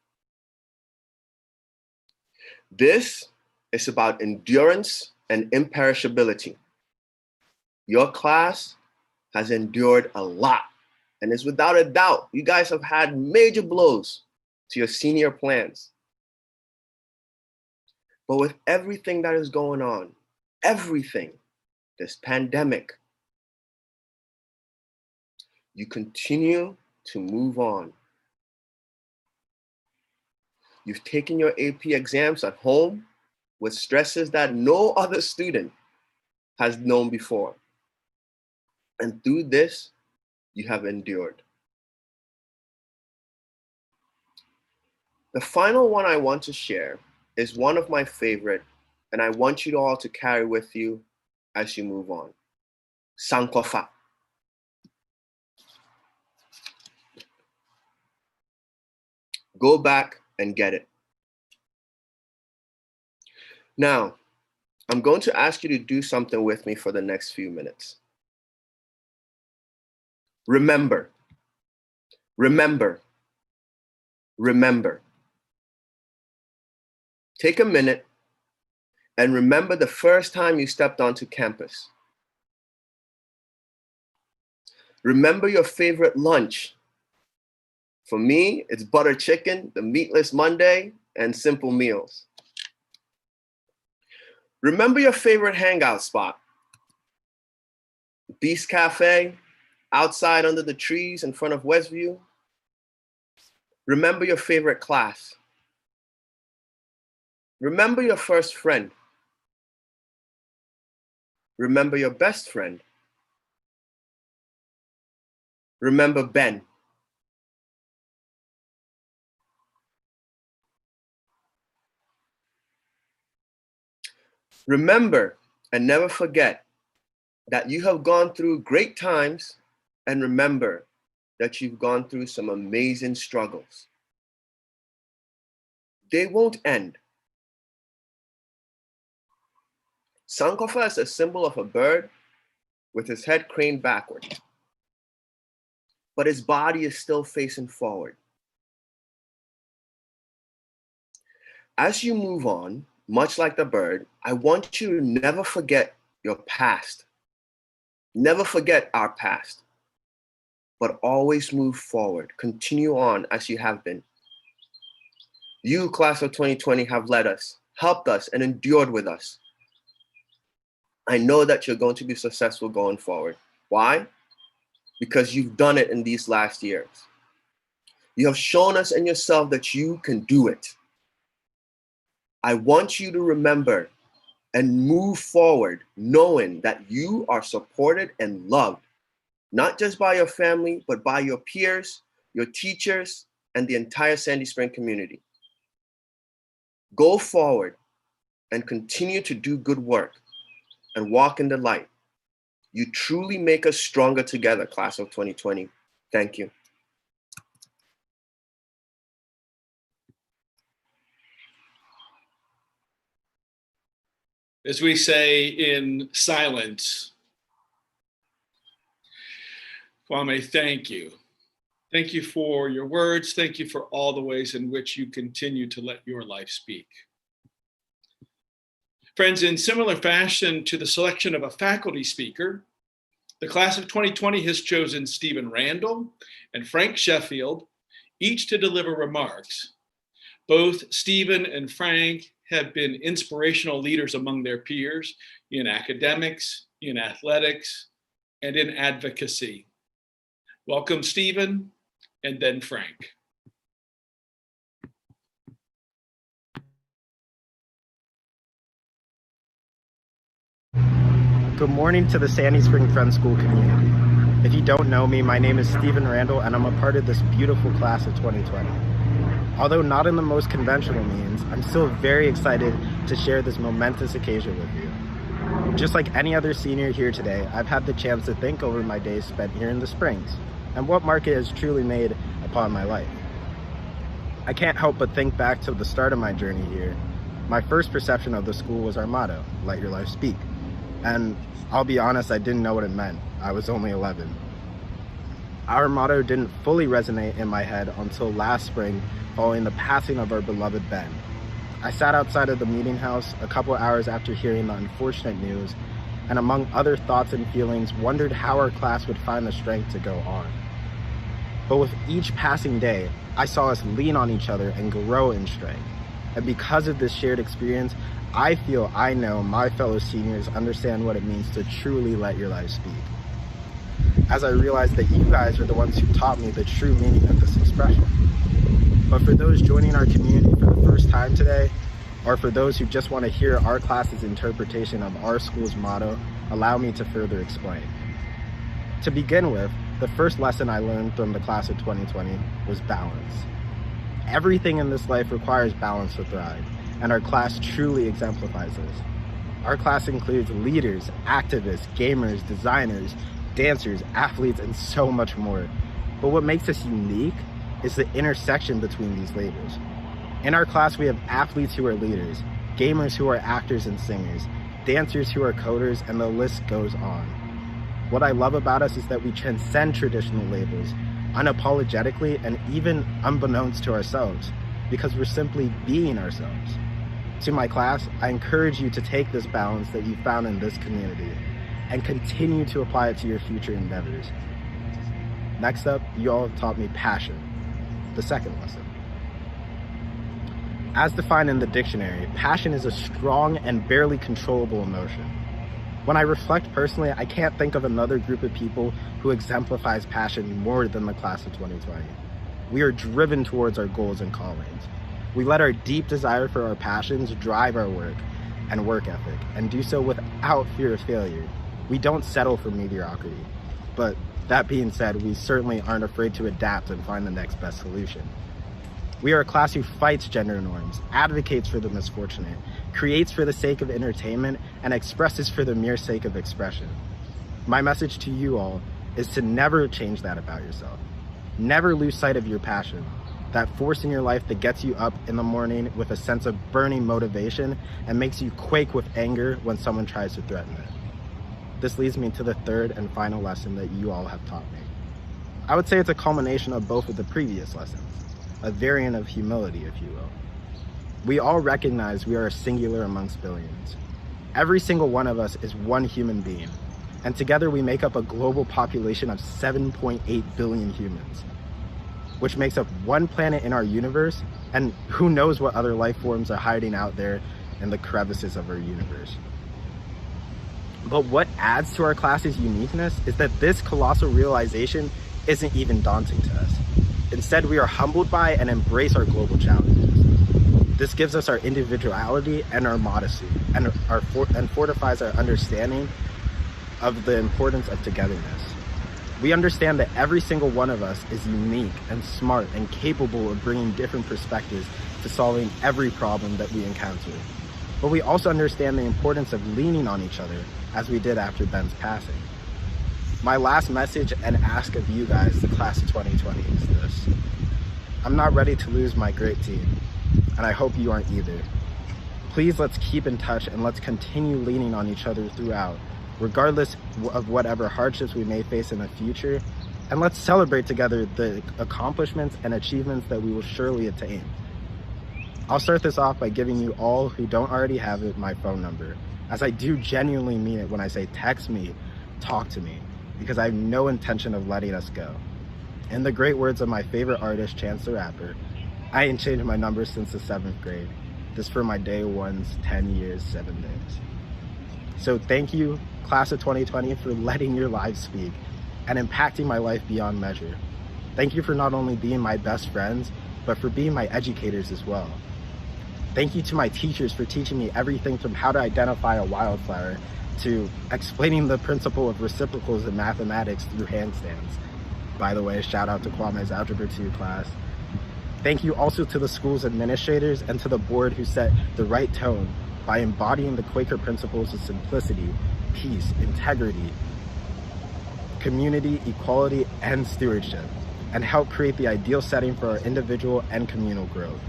This is about endurance and imperishability. Your class has endured a lot, and it's without a doubt, you guys have had major blows to your senior plans. But with everything that is going on, everything, this pandemic, you continue to move on. You've taken your AP exams at home with stresses that no other student has known before. And through this, you have endured. The final one I want to share is one of my favorite, and I want you all to carry with you as you move on. Sankofa. Go back and get it. Now, I'm going to ask you to do something with me for the next few minutes. Remember, remember, remember. Take a minute and remember the first time you stepped onto campus. Remember your favorite lunch. For me, it's butter chicken, the meatless Monday, and simple meals. Remember your favorite hangout spot. Beast Cafe, outside under the trees in front of Westview. Remember your favorite class. Remember your first friend. Remember your best friend. Remember Ben. Remember and never forget that you have gone through great times, and remember that you've gone through some amazing struggles. They won't end. Sankofa is a symbol of a bird with his head craned backward, but his body is still facing forward. As you move on, much like the bird, I want you to never forget your past. Never forget our past, but always move forward. Continue on as you have been. You, class of 2020, have led us, helped us, and endured with us. I know that you're going to be successful going forward. Why? Because you've done it in these last years. You have shown us and yourself that you can do it. I want you to remember and move forward knowing that you are supported and loved, not just by your family, but by your peers, your teachers, and the entire Sandy Spring community. Go forward and continue to do good work and walk in the light. You truly make us stronger together, class of 2020. Thank you. As we say in silence, Kwame, thank you. Thank you for your words. Thank you for all the ways in which you continue to let your life speak. Friends, in similar fashion to the selection of a faculty speaker, the class of 2020 has chosen Stephen Randall and Frank Sheffield, each to deliver remarks. Both Stephen and Frank have been inspirational leaders among their peers in academics, in athletics, and in advocacy. Welcome, Stephen, and then Frank. Good morning to the Sandy Spring Friends School community. If you don't know me, my name is Stephen Randall, and I'm a part of this beautiful class of 2020. Although not in the most conventional means, I'm still very excited to share this momentous occasion with you. Just like any other senior here today, I've had the chance to think over my days spent here in the Springs and what mark it has truly made upon my life. I can't help but think back to the start of my journey here. My first perception of the school was our motto, Let Your Life Speak. And I'll be honest, I didn't know what it meant. I was only 11. Our motto didn't fully resonate in my head until last spring, following the passing of our beloved Ben. I sat outside of the meeting house a couple hours after hearing the unfortunate news, and among other thoughts and feelings, wondered how our class would find the strength to go on. But with each passing day, I saw us lean on each other and grow in strength. And because of this shared experience, I feel I know my fellow seniors understand what it means to truly let your life speak. As I realized that you guys are the ones who taught me the true meaning of this expression. But for those joining our community for the first time today, or for those who just want to hear our class's interpretation of our school's motto, allow me to further explain. To begin with, the first lesson I learned from the class of 2020 was balance. Everything in this life requires balance to thrive, and our class truly exemplifies this. Our class includes leaders, activists, gamers, designers, dancers, athletes, and so much more. But what makes us unique is the intersection between these labels. In our class, we have athletes who are leaders, gamers who are actors and singers, dancers who are coders, and the list goes on. What I love about us is that we transcend traditional labels, unapologetically and even unbeknownst to ourselves, because we're simply being ourselves. To my class, I encourage you to take this balance that you found in this community and continue to apply it to your future endeavors. Next up, you all have taught me passion, the second lesson. As defined in the dictionary, passion is a strong and barely controllable emotion. When I reflect personally, I can't think of another group of people who exemplifies passion more than the class of 2020. We are driven towards our goals and callings. We let our deep desire for our passions drive our work and work ethic, and do so without fear of failure. We don't settle for mediocrity. But that being said, we certainly aren't afraid to adapt and find the next best solution. We are a class who fights gender norms, advocates for the misfortunate, creates for the sake of entertainment, and expresses for the mere sake of expression. My message to you all is to never change that about yourself. Never lose sight of your passion, that force in your life that gets you up in the morning with a sense of burning motivation and makes you quake with anger when someone tries to threaten it. This leads me to the third and final lesson that you all have taught me. I would say it's a culmination of both of the previous lessons, a variant of humility, if you will. We all recognize we are a singular amongst billions. Every single one of us is one human being, and together we make up a global population of 7.8 billion humans, which makes up one planet in our universe, and who knows what other life forms are hiding out there in the crevices of our universe. But what adds to our class's uniqueness is that this colossal realization isn't even daunting to us. Instead, we are humbled by and embrace our global challenges. This gives us our individuality and our modesty, and fortifies our understanding of the importance of togetherness. We understand that every single one of us is unique and smart and capable of bringing different perspectives to solving every problem that we encounter. But we also understand the importance of leaning on each other, as we did after Ben's passing. My last message and ask of you guys, the class of 2020, is this. I'm not ready to lose my great team, and I hope you aren't either. Please, let's keep in touch and let's continue leaning on each other throughout, regardless of whatever hardships we may face in the future, and let's celebrate together the accomplishments and achievements that we will surely attain. I'll start this off by giving you all who don't already have it my phone number, as I do genuinely mean it when I say text me, talk to me, because I have no intention of letting us go. In the great words of my favorite artist, Chance the Rapper, I ain't changed my number since the 7th grade. This for my day ones, 10 years, 7 days. So thank you, class of 2020, for letting your lives speak and impacting my life beyond measure. Thank you for not only being my best friends, but for being my educators as well. Thank you to my teachers for teaching me everything from how to identify a wildflower to explaining the principle of reciprocals in mathematics through handstands. By the way, shout out to Kwame's Algebra 2 class. Thank you also to the school's administrators and to the board who set the right tone by embodying the Quaker principles of simplicity, peace, integrity, community, equality, and stewardship, and help create the ideal setting for our individual and communal growth.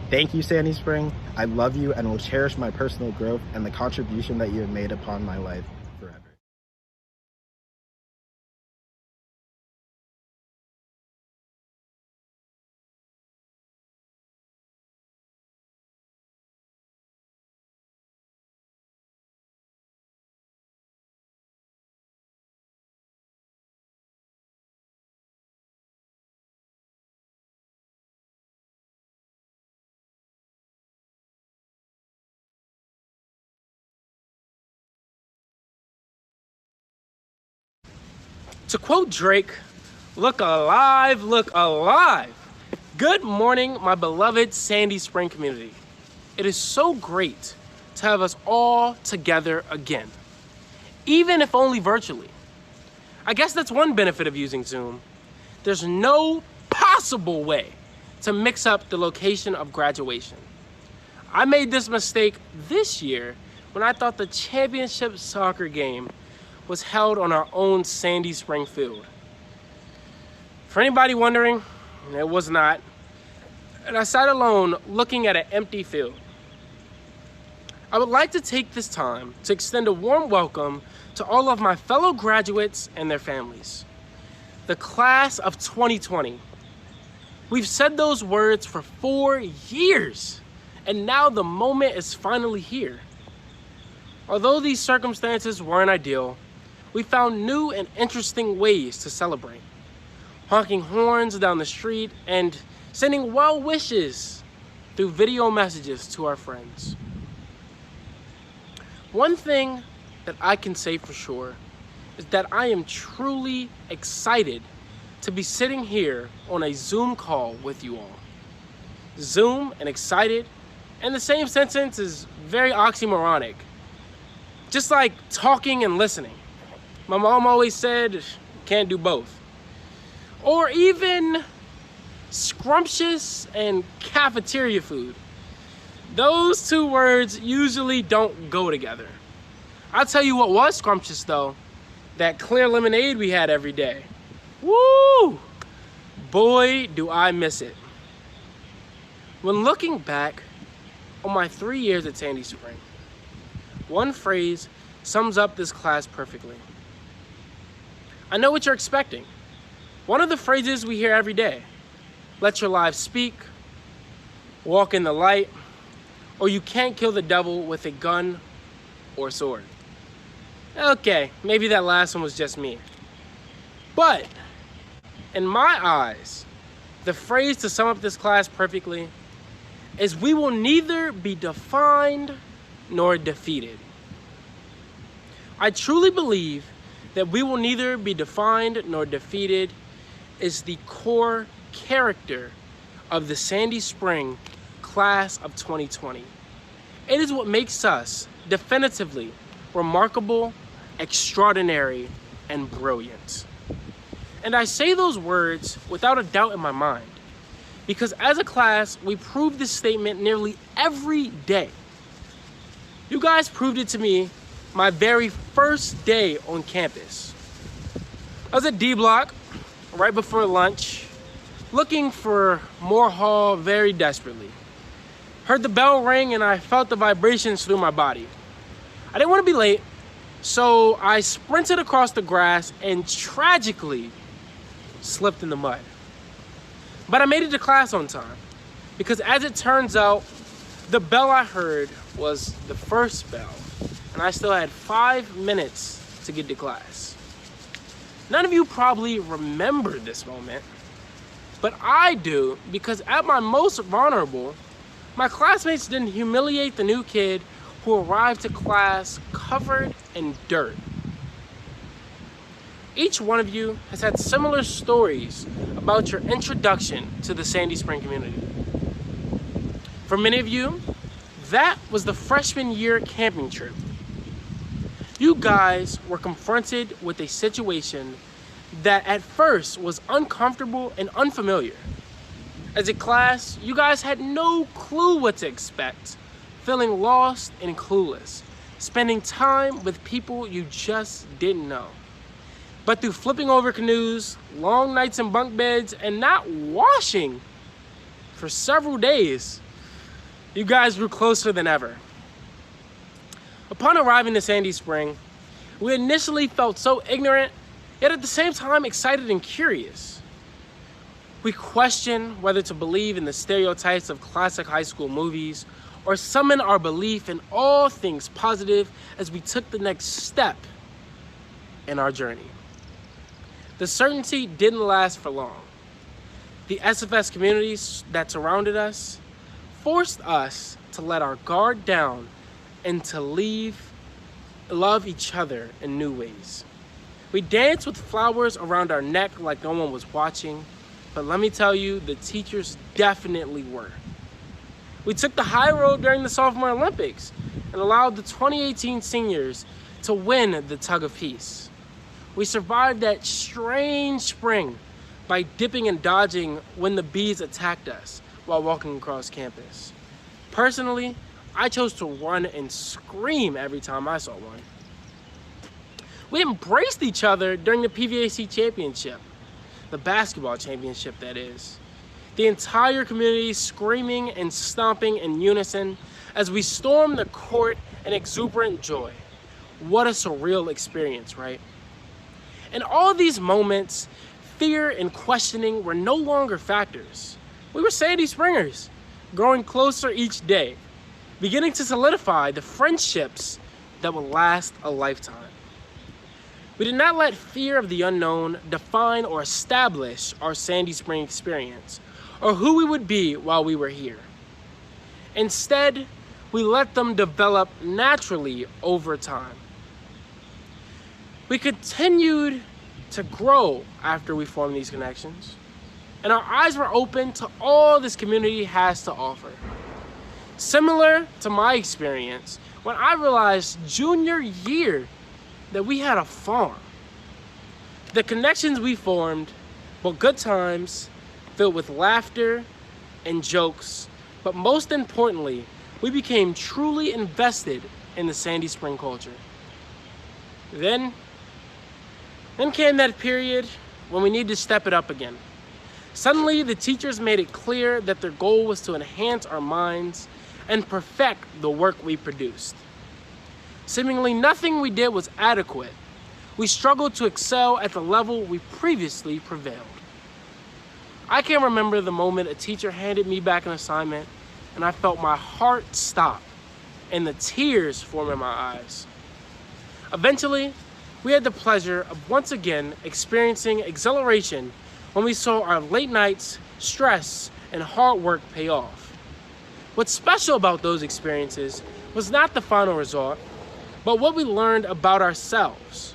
Thank you, Sandy Spring. I love you and will cherish my personal growth and the contribution that you have made upon my life forever. To quote Drake, look alive, look alive. Good morning, my beloved Sandy Spring community. It is so great to have us all together again, even if only virtually. I guess that's one benefit of using Zoom. There's no possible way to mix up the location of graduation. I made this mistake this year when I thought the championship soccer game was held on our own Sandy Spring field. For anybody wondering, it was not. And I sat alone looking at an empty field. I would like to take this time to extend a warm welcome to all of my fellow graduates and their families. The class of 2020. We've said those words for 4 years, and now the moment is finally here. Although these circumstances weren't ideal, we found new and interesting ways to celebrate. Honking horns down the street and sending well wishes through video messages to our friends. One thing that I can say for sure is that I am truly excited to be sitting here on a Zoom call with you all. Zoom and excited in the same sentence is very oxymoronic. Just like talking and listening. My mom always said, can't do both. Or even scrumptious and cafeteria food. Those two words usually don't go together. I'll tell you what was scrumptious though, that clear lemonade we had every day. Woo! Boy, do I miss it. When looking back on my 3 years at Sandy Spring, one phrase sums up this class perfectly. I know what you're expecting. One of the phrases we hear every day. Let your lives speak, walk in the light, or you can't kill the devil with a gun or sword. Okay, maybe that last one was just me. But in my eyes, the phrase to sum up this class perfectly is we will neither be defined nor defeated. I truly believe that we will neither be defined nor defeated is the core character of the Sandy Spring class of 2020. It is what makes us definitively remarkable, extraordinary, and brilliant. And I say those words without a doubt in my mind, because as a class, we prove this statement nearly every day. You guys proved it to me my very first day on campus. I was at D Block right before lunch, looking for Moore Hall very desperately. Heard the bell ring and I felt the vibrations through my body. I didn't want to be late, so I sprinted across the grass and tragically slipped in the mud. But I made it to class on time, because as it turns out, the bell I heard was the first bell, and I still had 5 minutes to get to class. None of you probably remember this moment, but I do, because at my most vulnerable, my classmates didn't humiliate the new kid who arrived to class covered in dirt. Each one of you has had similar stories about your introduction to the Sandy Spring community. For many of you, that was the freshman year camping trip. You guys were confronted with a situation that at first was uncomfortable and unfamiliar. As a class, you guys had no clue what to expect, feeling lost and clueless, spending time with people you just didn't know. But through flipping over canoes, long nights in bunk beds, and not washing for several days, you guys grew closer than ever. Upon arriving to Sandy Spring, we initially felt so ignorant, yet at the same time excited and curious. We questioned whether to believe in the stereotypes of classic high school movies or summon our belief in all things positive as we took the next step in our journey. The certainty didn't last for long. The SFS communities that surrounded us forced us to let our guard down and to love each other in new ways. We danced with flowers around our neck like no one was watching, but let me tell you, the teachers definitely were. We took the high road during the Sophomore Olympics and allowed the 2018 seniors to win the tug of peace. We survived that strange spring by dipping and dodging when the bees attacked us while walking across campus. Personally, I chose to run and scream every time I saw one. We embraced each other during the PVAC championship, the basketball championship that is. The entire community screaming and stomping in unison as we stormed the court in exuberant joy. What a surreal experience, right? In all these moments, fear and questioning were no longer factors. We were Sandy Springers, growing closer each day, beginning to solidify the friendships that will last a lifetime. We did not let fear of the unknown define or establish our Sandy Spring experience or who we would be while we were here. Instead, we let them develop naturally over time. We continued to grow after we formed these connections, and our eyes were open to all this community has to offer. Similar to my experience, when I realized junior year that we had a farm. The connections we formed were good times filled with laughter and jokes, but most importantly, we became truly invested in the Sandy Spring culture. Then came that period when we needed to step it up again. Suddenly, the teachers made it clear that their goal was to enhance our minds and perfect the work we produced. Seemingly nothing we did was adequate. We struggled to excel at the level we previously prevailed. I can remember the moment a teacher handed me back an assignment and I felt my heart stop and the tears form in my eyes. Eventually, we had the pleasure of once again experiencing exhilaration when we saw our late nights, stress, and hard work pay off. What's special about those experiences was not the final result, but what we learned about ourselves.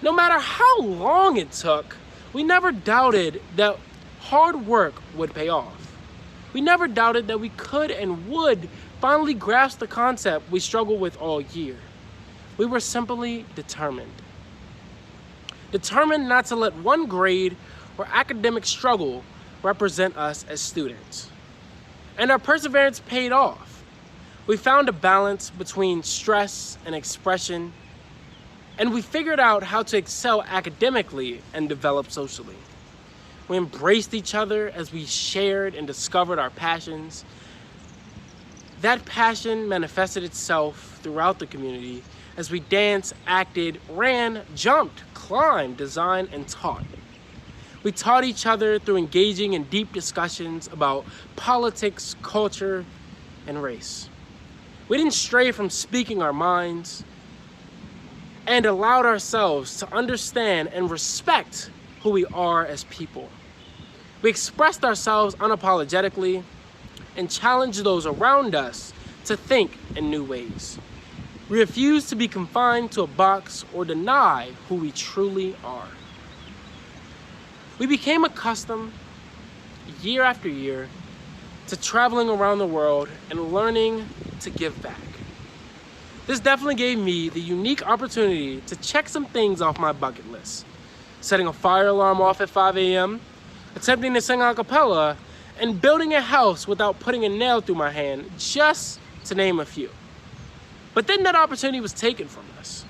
No matter how long it took, we never doubted that hard work would pay off. We never doubted that we could and would finally grasp the concept we struggled with all year. We were simply determined. Determined not to let one grade or academic struggle represent us as students. And our perseverance paid off. We found a balance between stress and expression, and we figured out how to excel academically and develop socially. We embraced each other as we shared and discovered our passions. That passion manifested itself throughout the community as we danced, acted, ran, jumped, climbed, designed, and taught. We taught each other through engaging in deep discussions about politics, culture, and race. We didn't stray from speaking our minds and allowed ourselves to understand and respect who we are as people. We expressed ourselves unapologetically and challenged those around us to think in new ways. We refused to be confined to a box or deny who we truly are. We became accustomed, year after year, to traveling around the world and learning to give back. This definitely gave me the unique opportunity to check some things off my bucket list. Setting a fire alarm off at 5 a.m., attempting to sing a cappella, and building a house without putting a nail through my hand, just to name a few. But then that opportunity was taken from us.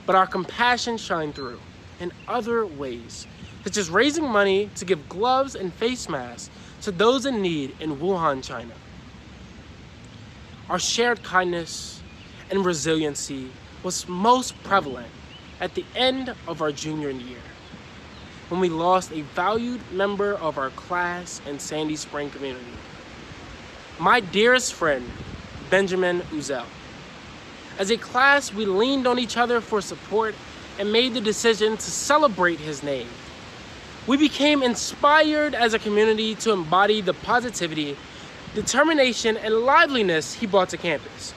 But our compassion shined through in other ways, such as raising money to give gloves and face masks to those in need in Wuhan, China. Our shared kindness and resiliency was most prevalent at the end of our junior year, when we lost a valued member of our class and Sandy Spring community. My dearest friend, Benjamin Uzel. As a class, we leaned on each other for support and made the decision to celebrate his name. We became inspired as a community to embody the positivity, determination, and liveliness he brought to campus.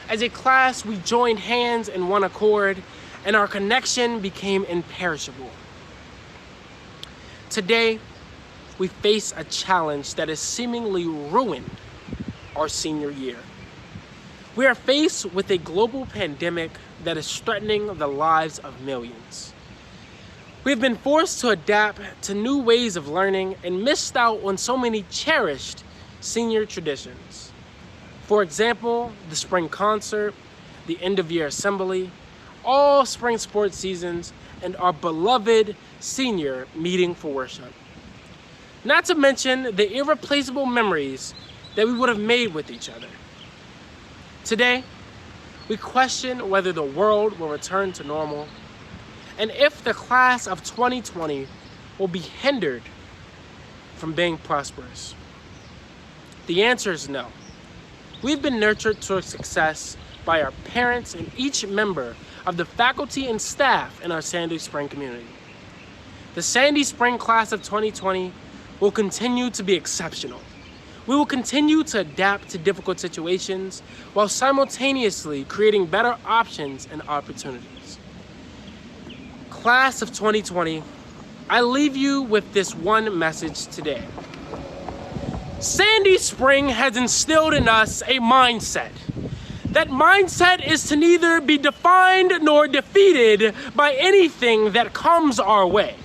As a class, we joined hands in one accord, and our connection became imperishable. Today, we face a challenge that has seemingly ruined our senior year. We are faced with a global pandemic that is threatening the lives of millions. We have been forced to adapt to new ways of learning and missed out on so many cherished senior traditions. For example, the spring concert, the end-of-year assembly, all spring sports seasons, and our beloved senior meeting for worship. Not to mention the irreplaceable memories that we would have made with each other. Today, we question whether the world will return to normal and if the class of 2020 will be hindered from being prosperous. The answer is no. We've been nurtured towards success by our parents and each member of the faculty and staff in our Sandy Spring community. The Sandy Spring class of 2020 will continue to be exceptional. We will continue to adapt to difficult situations while simultaneously creating better options and opportunities. Class of 2020, I leave you with this one message today. Sandy Spring has instilled in us a mindset. That mindset is to neither be defined nor defeated by anything that comes our way.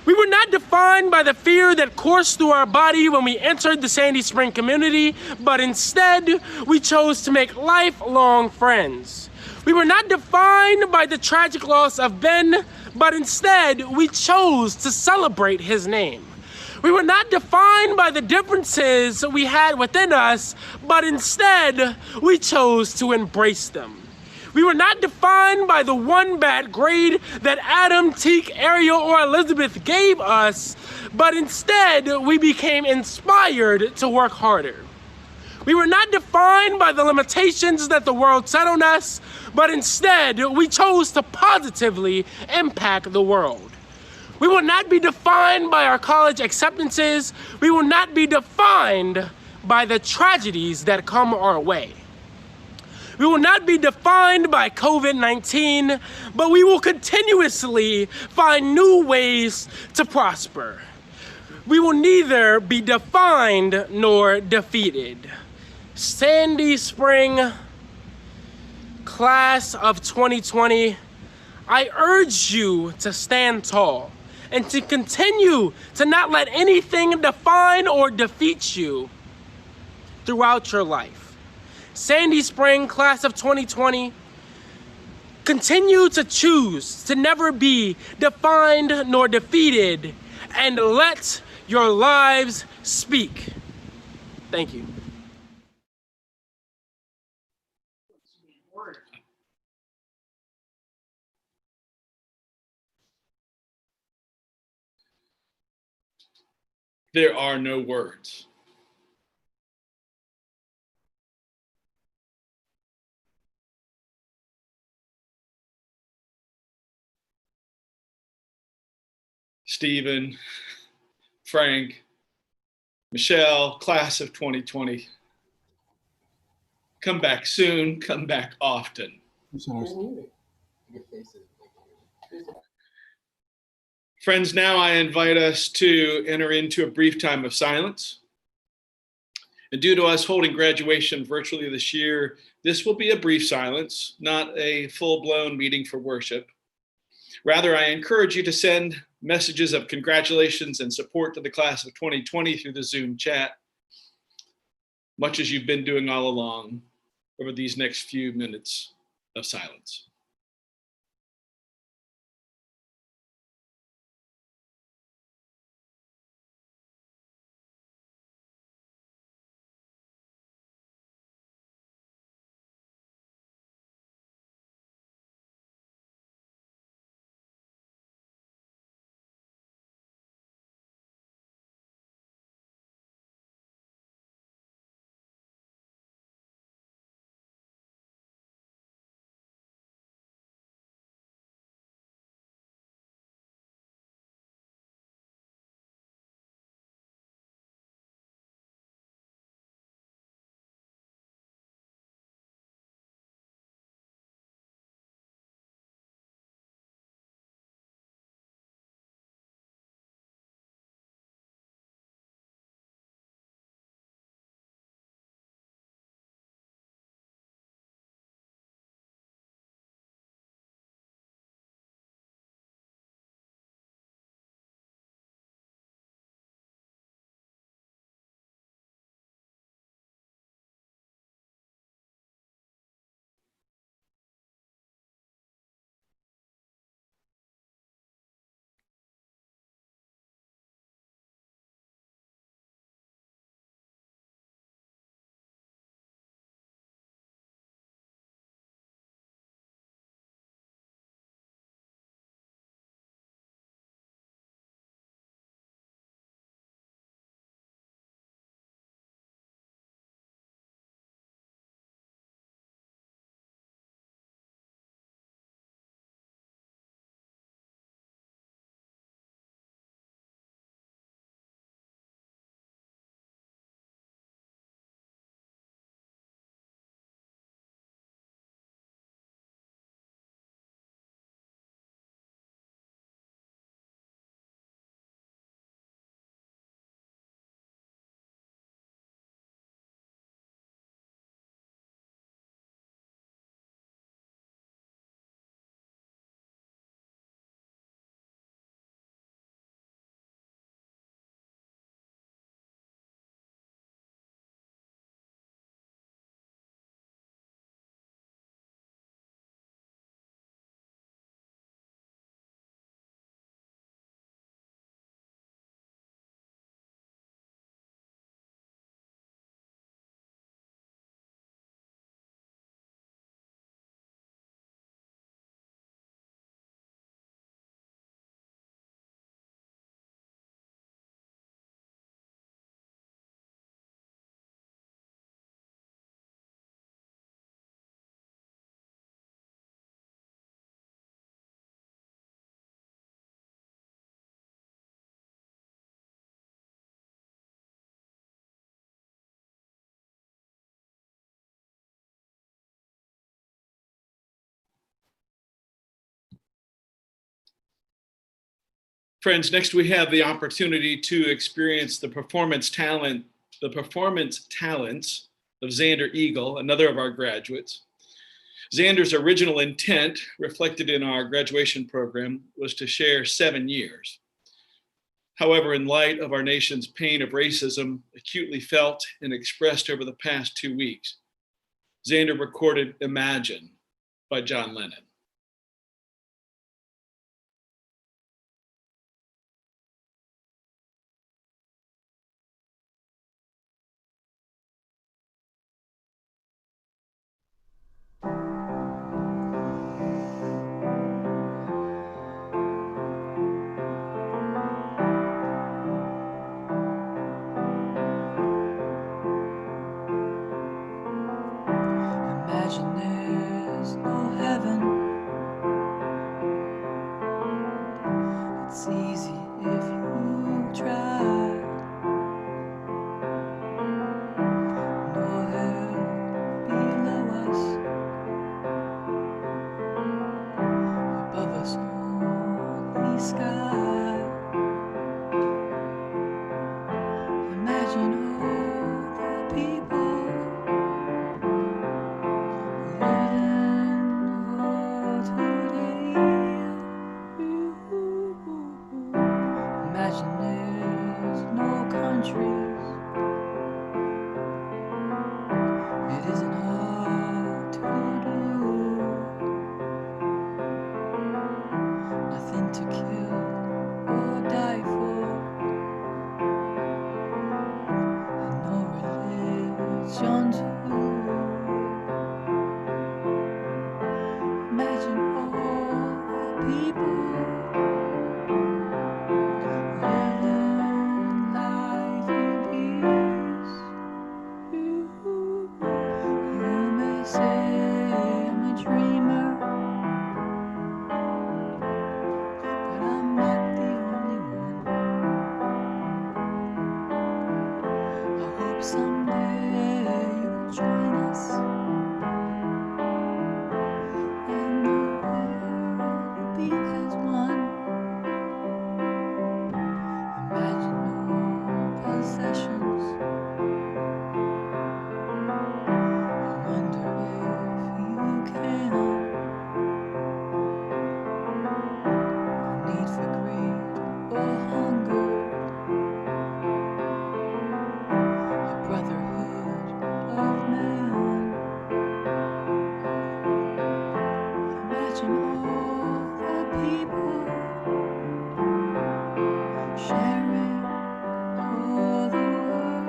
We were not defined by the fear that coursed through our body when we entered the Sandy Spring community, but instead, we chose to make lifelong friends. We were not defined by the tragic loss of Ben, but instead, we chose to celebrate his name. We were not defined by the differences we had within us, but instead, we chose to embrace them. We were not defined by the one bad grade that Adam, Teak, Ariel, or Elizabeth gave us, but instead, we became inspired to work harder. We were not defined by the limitations that the world set on us, but instead, we chose to positively impact the world. We will not be defined by our college acceptances. We will not be defined by the tragedies that come our way. We will not be defined by COVID-19, but we will continuously find new ways to prosper. We will neither be defined nor defeated. Sandy Spring, class of 2020, I urge you to stand tall and to continue to not let anything define or defeat you throughout your life. Sandy Spring, class of 2020, continue to choose to never be defined nor defeated, and let your lives speak. Thank you. There are no words. Stephen, Frank, Michelle, class of 2020. Come back soon, come back often. Friends, now I invite us to enter into a brief time of silence. And due to us holding graduation virtually this year, This will be a brief silence, not a full-blown meeting for worship. Rather, I encourage you to send messages of congratulations and support to the class of 2020 through the Zoom chat, much as you've been doing all along over these next few minutes of silence. Friends, next we have the opportunity to experience the performance talents of Xander Eagle, another of our graduates. Xander's original intent, reflected in our graduation program, was to share 7 years. However, in light of our nation's pain of racism, acutely felt and expressed over the past 2 weeks, Xander recorded Imagine by John Lennon. Imagine there's no heaven. It's easy if you try. No hell below us, above us only sky. Imagine all the people Imagine there's no countries. It isn't hard to do. Nothing to kill or die for. And no religion too. Imagine all the people living life in peace. You may say I'm a dreamer, but I'm not the only one. I hope someday you'll join us, and the world will be as one. Imagine no possessions. I wonder if you can. No need for greed or hunger. A brotherhood of man. Imagine all the people sharing all the world.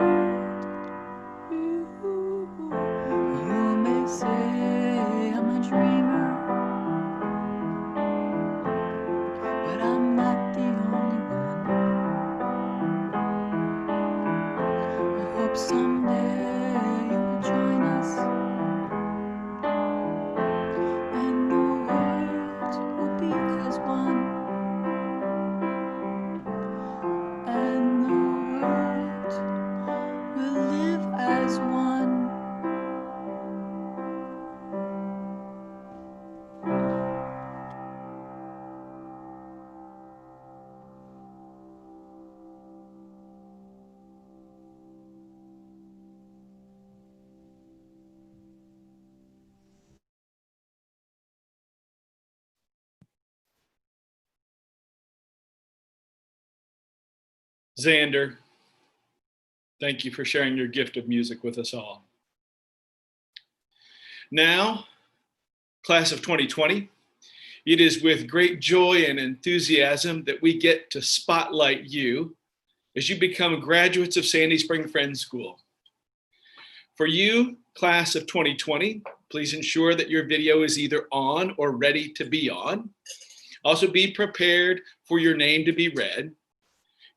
You may say I'm a dreamer, but I'm not the only one. I hope someday you'll join us, and the world will be as one. And the world will live as one. Xander, thank you for sharing your gift of music with us all. Now, class of 2020, it is with great joy and enthusiasm that we get to spotlight you as you become graduates of Sandy Spring Friends School. For you, class of 2020, please ensure that your video is either on or ready to be on. Also be prepared for your name to be read.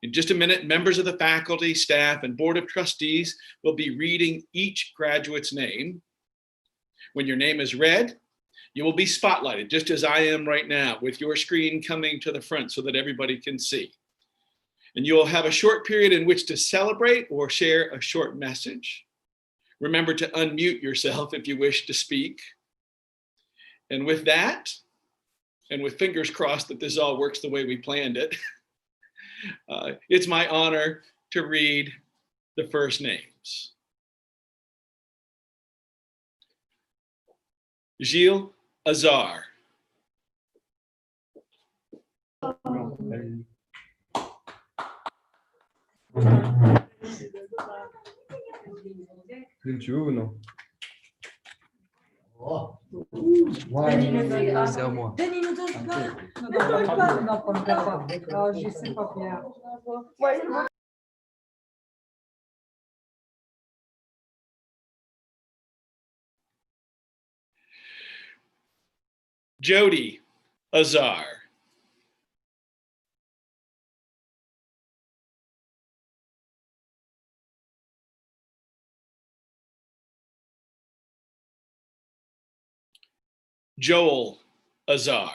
In just a minute, members of the faculty, staff, and board of trustees will be reading each graduate's name. When your name is read, you will be spotlighted, just as I am right now, with your screen coming to the front so that everybody can see. And you'll have a short period in which to celebrate or share a short message. Remember to unmute yourself if you wish to speak. And with that, and with fingers crossed that this all works the way we planned it, it's my honor to read the first names. Gilles Azar. C'est à moi. Jody Azar. Joel Azar.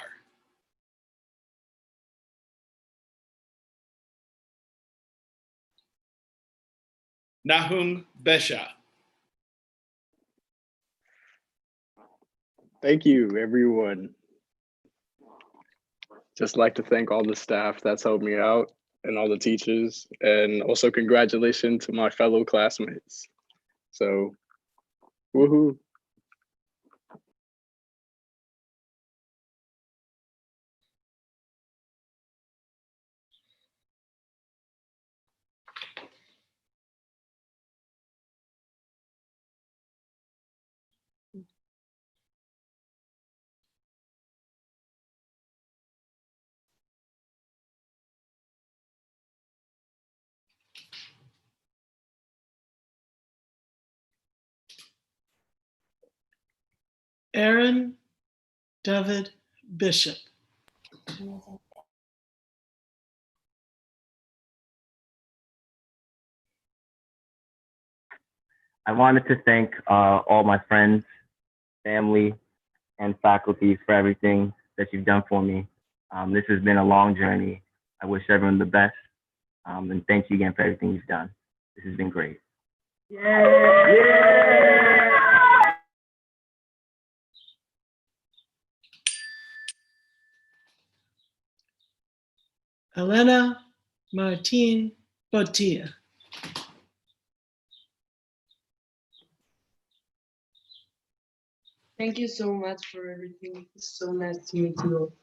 Nahum Besha. Thank you, everyone. Just like to thank all the staff that's helped me out and all the teachers, and also congratulations to my fellow classmates. So, woohoo. Aaron David Bishop. I wanted to thank all my friends, family, and faculty for everything that you've done for me. This has been a long journey. I wish everyone the best. And thank you again for everything you've done. This has been great. Elena Martin Botilla. Thank you so much for everything. It's so nice to meet you.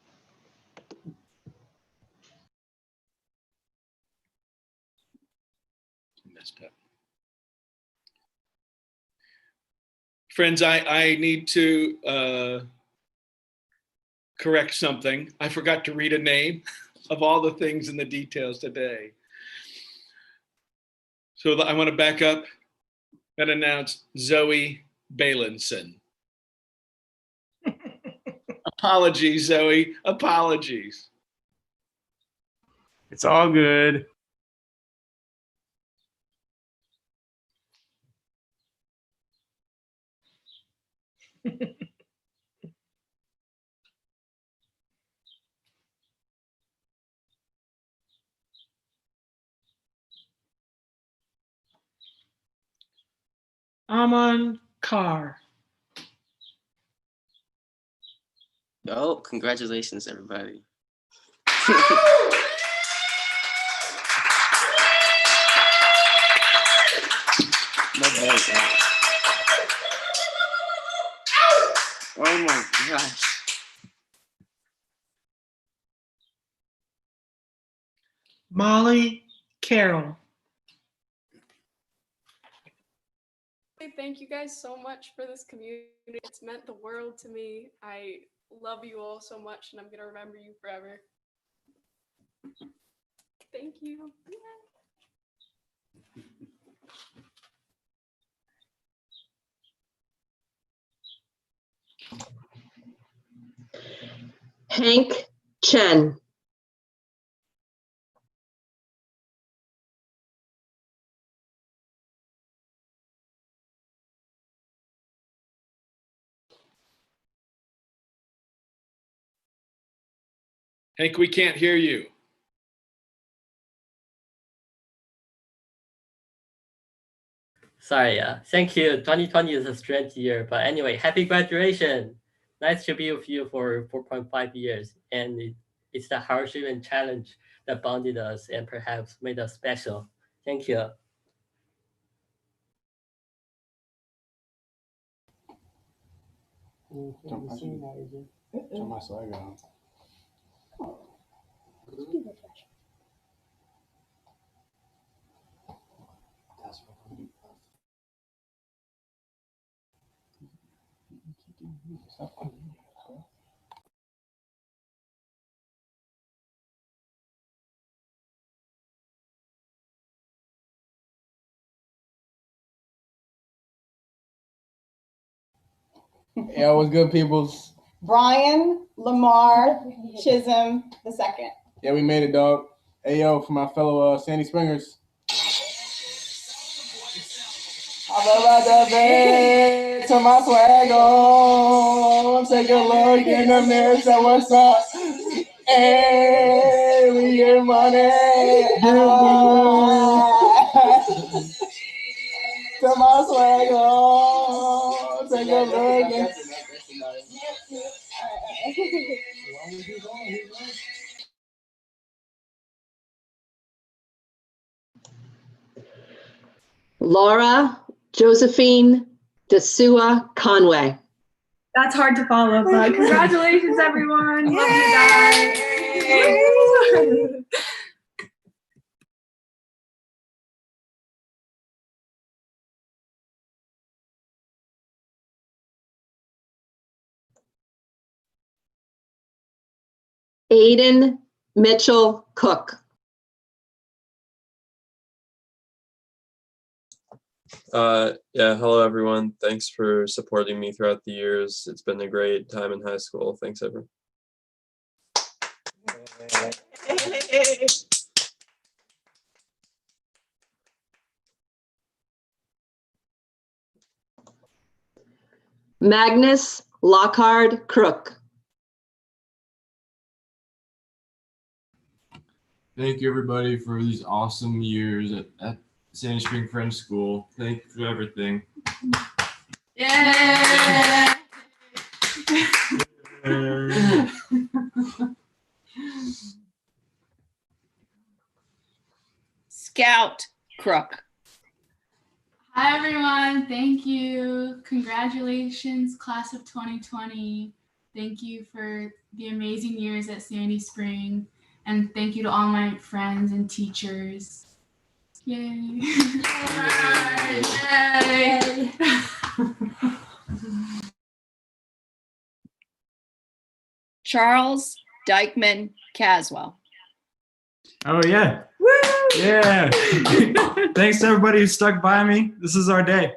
Messed up. Friends, I need to correct something. I forgot to read a name of all the things in the details today. So I want to back up and announce Zoe Balinson. Apologies, Zoe. Apologies. It's all good. Aman Carr. Oh, congratulations, everybody. Oh my gosh. Molly Carroll. Thank you guys so much for this community. It's meant the world to me. I love you all so much, and I'm going to remember you forever. Thank you. Hank Chen. Hank, we can't hear you. Sorry, thank you. 2020 is a strange year, but anyway, happy graduation. Nice to be with you for 4.5 years. And it's the hardship and challenge that bonded us and perhaps made us special. Thank you. Turn my swag on. Yeah, what's good, peoples? Brian Lamar Chisholm II. Yeah, we made it, dog. Hey, yo, for my fellow Sandy Springers. I'm about the bed, turn my swag on, take a look in the mirror, say what's up. Hey, we get money. Turn my swag on, take a look in. Laura Josephine Desua Conway. That's hard to follow, but congratulations, everyone. Love you guys. Aiden Mitchell Cook. Yeah, hello everyone. Thanks for supporting me throughout the years. It's been a great time in high school. Thanks everyone. Magnus Lockhard Crook. Thank you everybody for these awesome years at Sandy Spring Friends School. Thank you for everything. Yeah. Scout Crook. Hi everyone, thank you. Congratulations, class of 2020. Thank you for the amazing years at Sandy Spring. And thank you to all my friends and teachers. Yay. Yay. Charles Dykeman Caswell. Oh yeah. Yeah. Thanks to everybody who stuck by me. This is our day.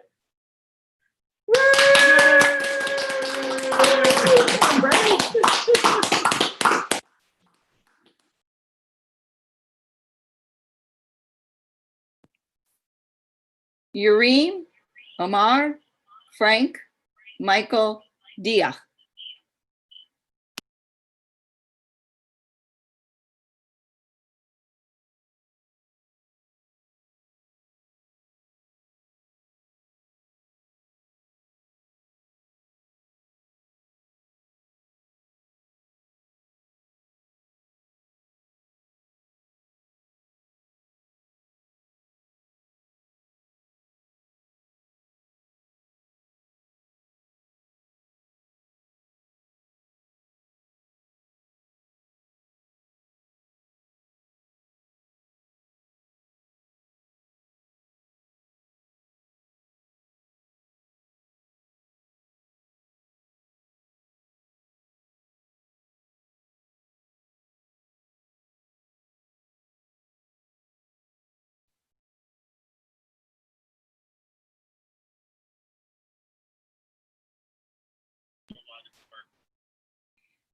Ureem Omar Frank Michael Diaz.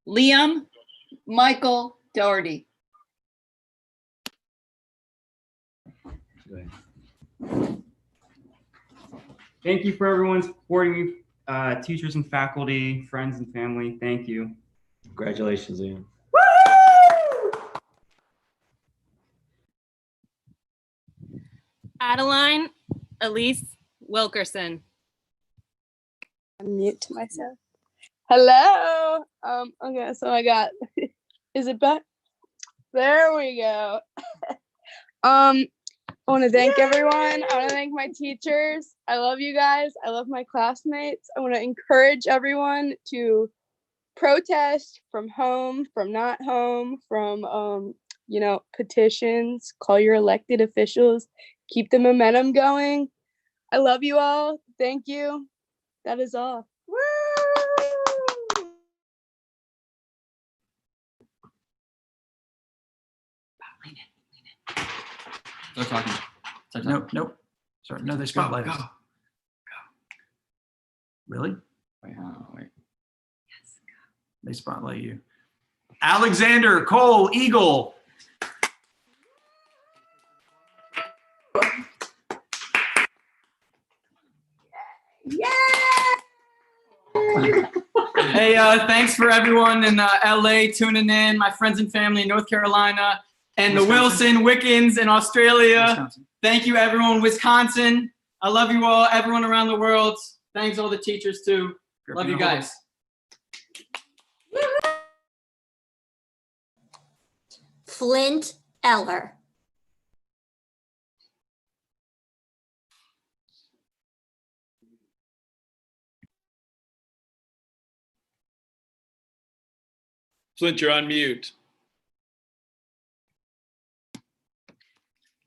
Liam Michael Doherty. Thank you for everyone supporting me, teachers and faculty, friends and family. Thank you. Congratulations, Ian. Adeline Elise Wilkerson. Mute to myself. Hello. Okay, so I got, is it back? There we go. I want to thank everyone. I want to thank my teachers. I love you guys. I love my classmates. I want to encourage everyone to protest from home, from not home, from, petitions, call your elected officials, keep the momentum going. I love you all. Thank you. That is all. Start talking. Nope. Sorry, no, they spotlight us. Really? Wait. Yes. They spotlight you. Alexander Cole Eagle. Hey, thanks for everyone in LA tuning in, my friends and family in North Carolina, and the Wilson Wiccans in Australia. Wisconsin. Thank you, everyone. Wisconsin. I love you all, everyone around the world. Thanks all the teachers too. Love you guys. Flint Eller. Flint, you're on mute.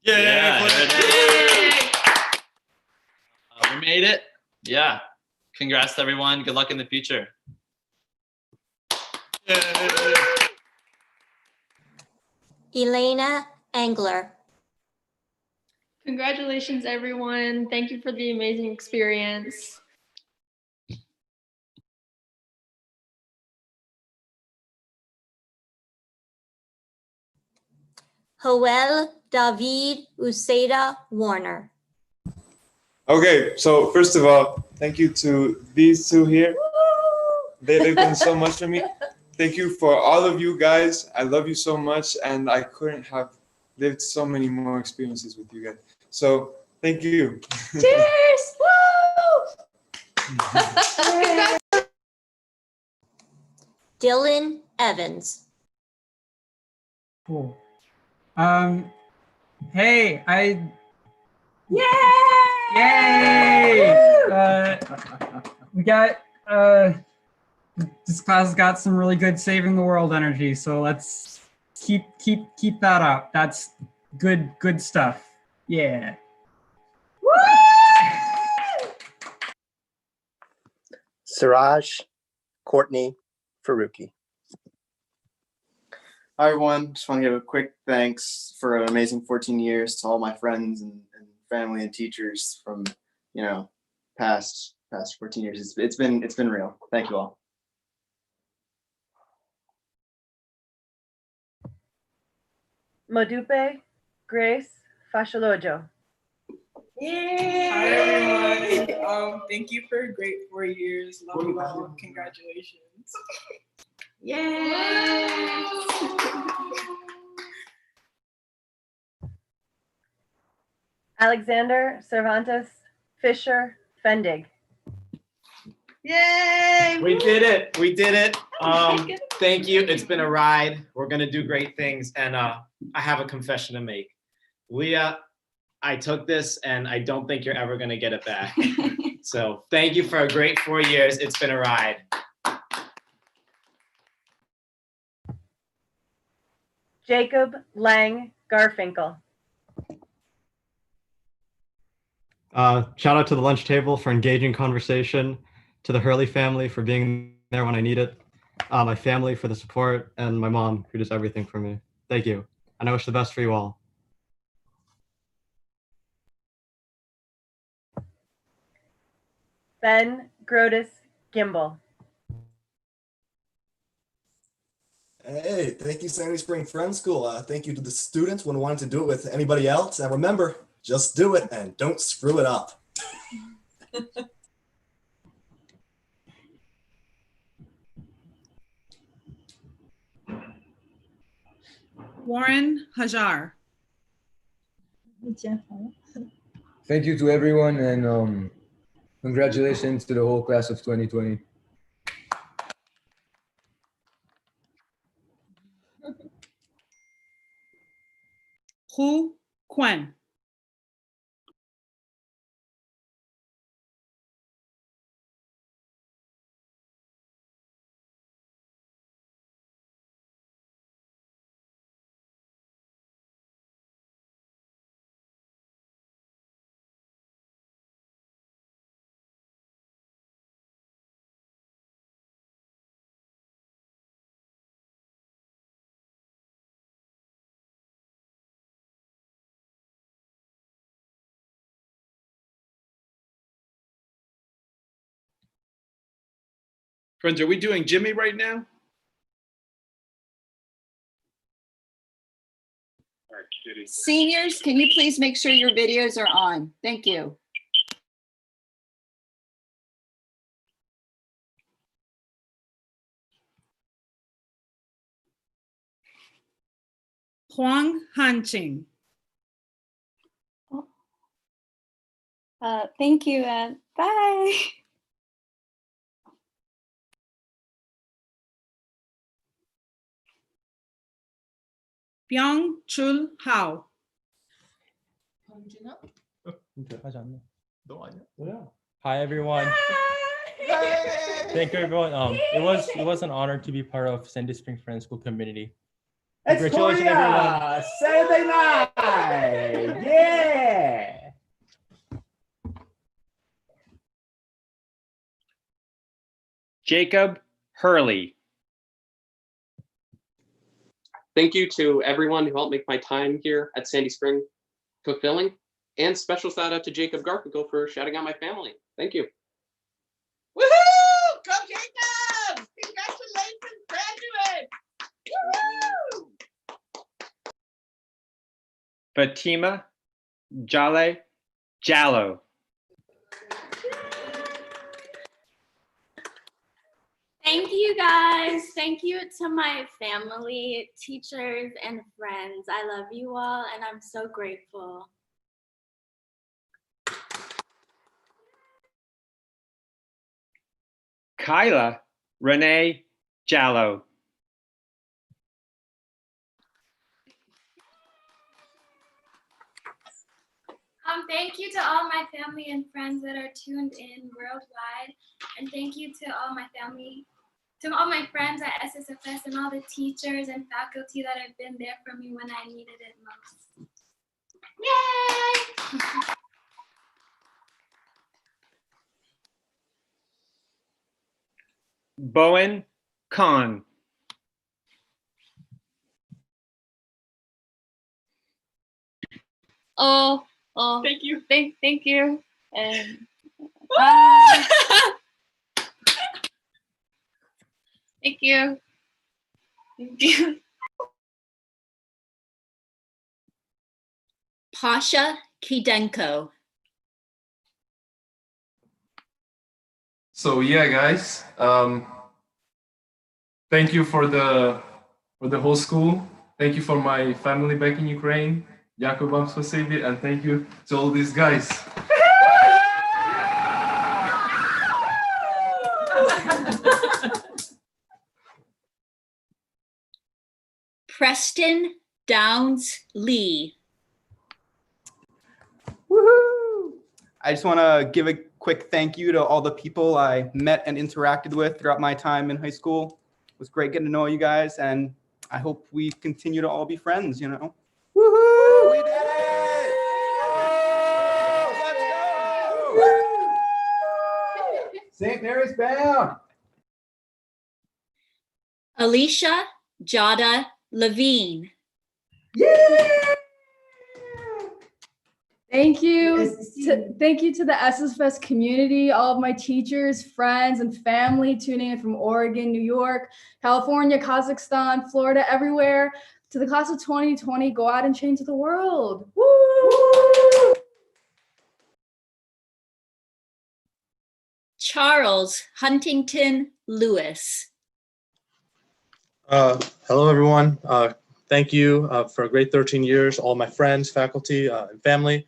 Yeah. We made it. Yeah. Congrats to everyone. Good luck in the future. Elena Engler. Congratulations, everyone. Thank you for the amazing experience. Joel David Uceda Warner. Okay, so first of all, thank you to these two here. They've done so much for me. Thank you for all of you guys. I love you so much, and I couldn't have lived so many more experiences with you guys. So thank you. Cheers! Woo! Dylan Evans. Cool. Hey, Yay! We got this class has got some really good saving the world energy, so let's keep that up. That's good stuff. Yeah. Siraj Courtney Faruqi. Hi everyone, just want to give a quick thanks for an amazing 14 years to all my friends and family and teachers from, past 14 years. It's been real. Thank you all. Modupe Grace Fashalojo. Hi everyone. Thank you for a great 4 years. Love you all. Congratulations. Yay! Alexander Cervantes Fisher Fendig. Yay! We did it. We did it. Thank you. It's been a ride. We're gonna do great things. And I have a confession to make. Leah, I took this and I don't think you're ever gonna get it back. So thank you for a great 4 years. It's been a ride. Jacob Lang Garfinkel. Shout out to the lunch table for engaging conversation, to the Hurley family for being there when I need it, my family for the support, and my mom who does everything for me. Thank you. And I wish the best for you all. Ben Grotus Gimbel. Hey, thank you, Sandy Spring Friends School. Thank you to the students when wanting to do it with anybody else. And remember, just do it and don't screw it up. Warren Hajar. Thank you to everyone, and congratulations to the whole class of 2020. Hu Quan. Friends, are we doing Jimmy right now? Seniors, can you please make sure your videos are on? Thank you. Huang Hanqing. Thank you and bye. Byung Chul Hao. Hi everyone. Thank you everyone. It was an honor to be part of Sandy Spring Friends School community. It's Congratulations, Korea! Saturday night! Yeah! Jacob Hurley. Thank you to everyone who helped make my time here at Sandy Spring fulfilling. And special shout out to Jacob Garfinkel for shouting out my family. Thank you. Woohoo! Go Jacobs! Congratulations, graduate! Woo! Fatima Jale Jallo. Thank you guys. Thank you to my family, teachers, and friends. I love you all, and I'm so grateful. Kyla Renee Jallo. Thank you to all my family and friends that are tuned in worldwide, and thank you to all my family, to all my friends at SSFS, and all the teachers and faculty that have been there for me when I needed it most. Yay! Bowen Khan. Thank you. Thank you. And thank you. Thank you. Pasha Kidenko. So yeah, guys, thank you for the whole school. Thank you for my family back in Ukraine. Jakub вам спасибо, and thank you to all these guys. Preston Downs Lee. Woohoo! I just want to give a quick thank you to all the people I met and interacted with throughout my time in high school. It was great getting to know you guys, and I hope we continue to all be friends, you know? Woohoo! We did it! Let's go! St. Mary's bound. Alicia Jada Levine. Thank you. Thank you to the SSFest community, all of my teachers, friends, and family tuning in from Oregon, New York, California, Kazakhstan, Florida, everywhere. To the class of 2020, go out and change the world. Woo! Charles Huntington Lewis. Hello, everyone. Thank you for a great 13 years, all my friends, faculty, and family.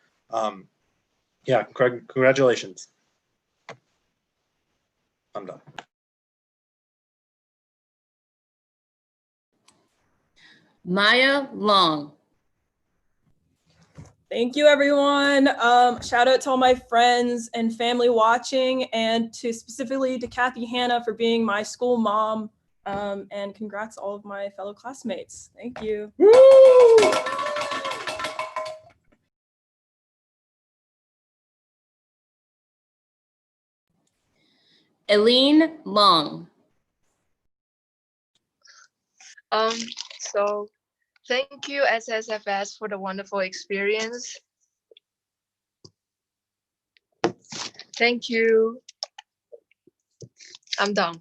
Yeah, congratulations. I'm done. Maya Long. Thank you, everyone. Shout out to all my friends and family watching, and specifically to Kathy Hanna for being my school mom. And congrats to all of my fellow classmates. Thank you. Eileen Long. So thank you SSFS for the wonderful experience. Thank you. I'm done.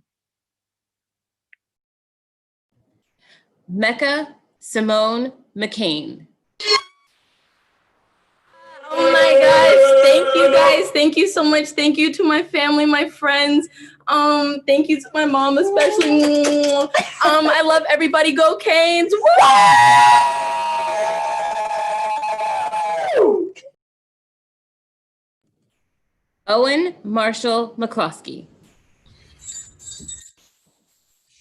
Mecca Simone McCain. Oh my gosh, thank you guys. Thank you so much. Thank you to my family, my friends. Thank you to my mom especially. I love everybody. Go Canes. Woo! Owen Marshall McCloskey.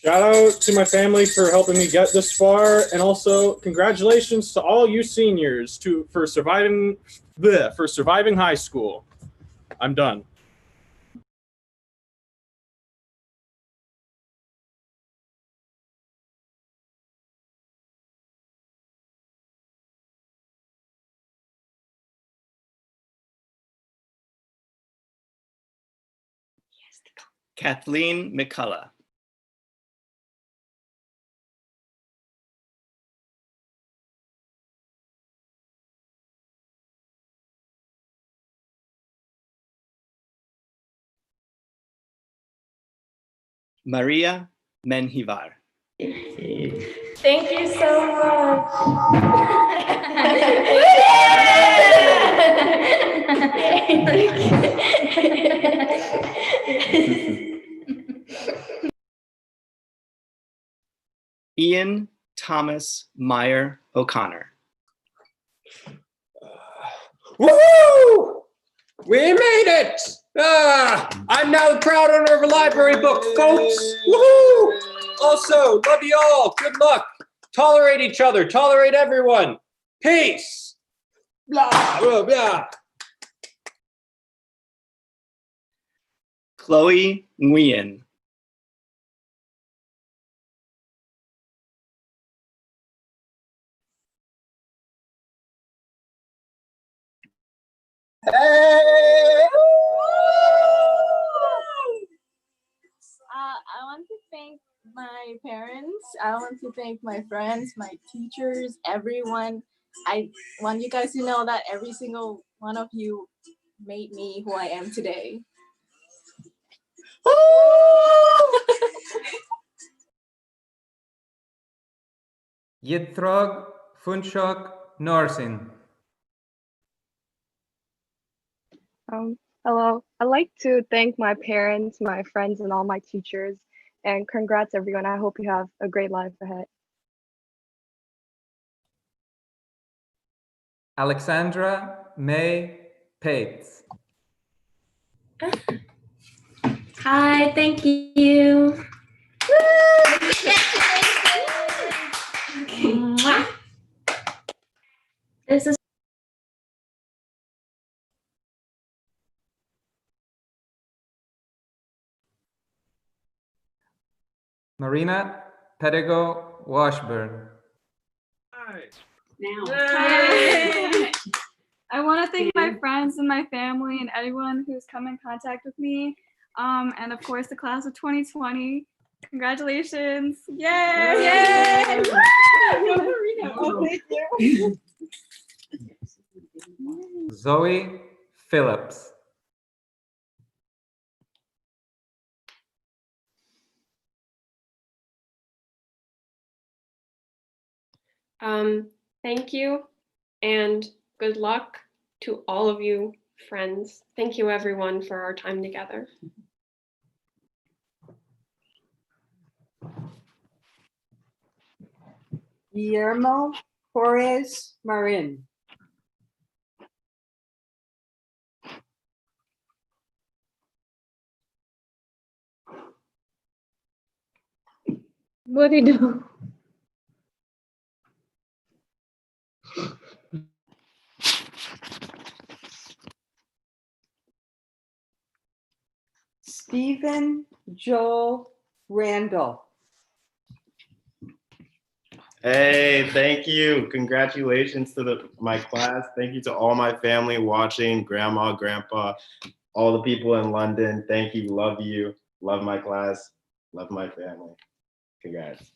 Shout out to my family for helping me get this far, and also congratulations to all you seniors for surviving high school. I'm done. Kathleen McCullough. Maria Menjivar. Thank you so much. Ian Thomas Meyer O'Connor. Woohoo! We made it! I'm now the proud owner of a library book, folks. Woohoo! Also, love you all. Good luck. Tolerate each other. Tolerate everyone. Peace. Blah, blah, blah. Chloe Nguyen. I want to thank my parents. I want to thank my friends, my teachers, everyone. I want you guys to know that every single one of you made me who I am today. Yitrog Funchok Norsin. Hello. I'd like to thank my parents, my friends, and all my teachers. And congrats, everyone. I hope you have a great life ahead. Alexandra May Pates. Hi, thank you. This is Marina Pedigo Washburn. I want to thank my friends and my family and everyone who's come in contact with me. And of course, the class of 2020. Congratulations. Yay! Yay! Oh, thank you. Zoe Phillips. Thank you and good luck to all of you friends. Thank you everyone for our time together. Guillermo Torres Marin. what do you do? Stephen Joel Randall. Hey, thank you. Congratulations to my class. Thank you to all my family watching, grandma, grandpa, all the people in London. Thank you. Love you. Love my class. Love my family. Congrats.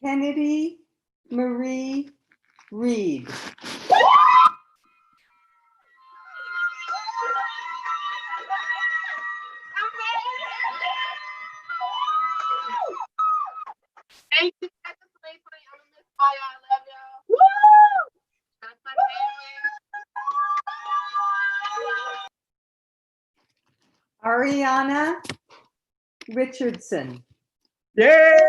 Kennedy Marie Reed. Thank you, Dr. Slade, for your Miss Maya. I love y'all. Woo! That's my family. Ariana Richardson. Yay!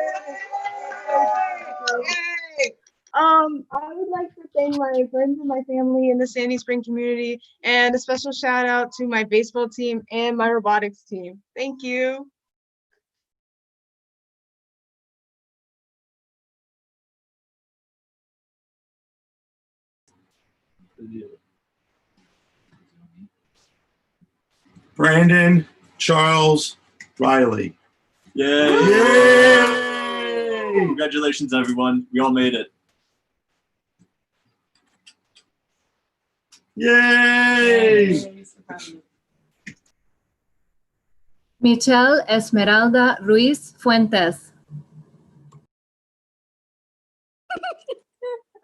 I would like to thank my friends and my family in the Sandy Spring community, and a special shout out to my baseball team and my robotics team. Thank you. Brandon Charles Riley. Yay! Yay! Congratulations, everyone. We all made it. Yay! Michelle Esmeralda Ruiz Fuentes.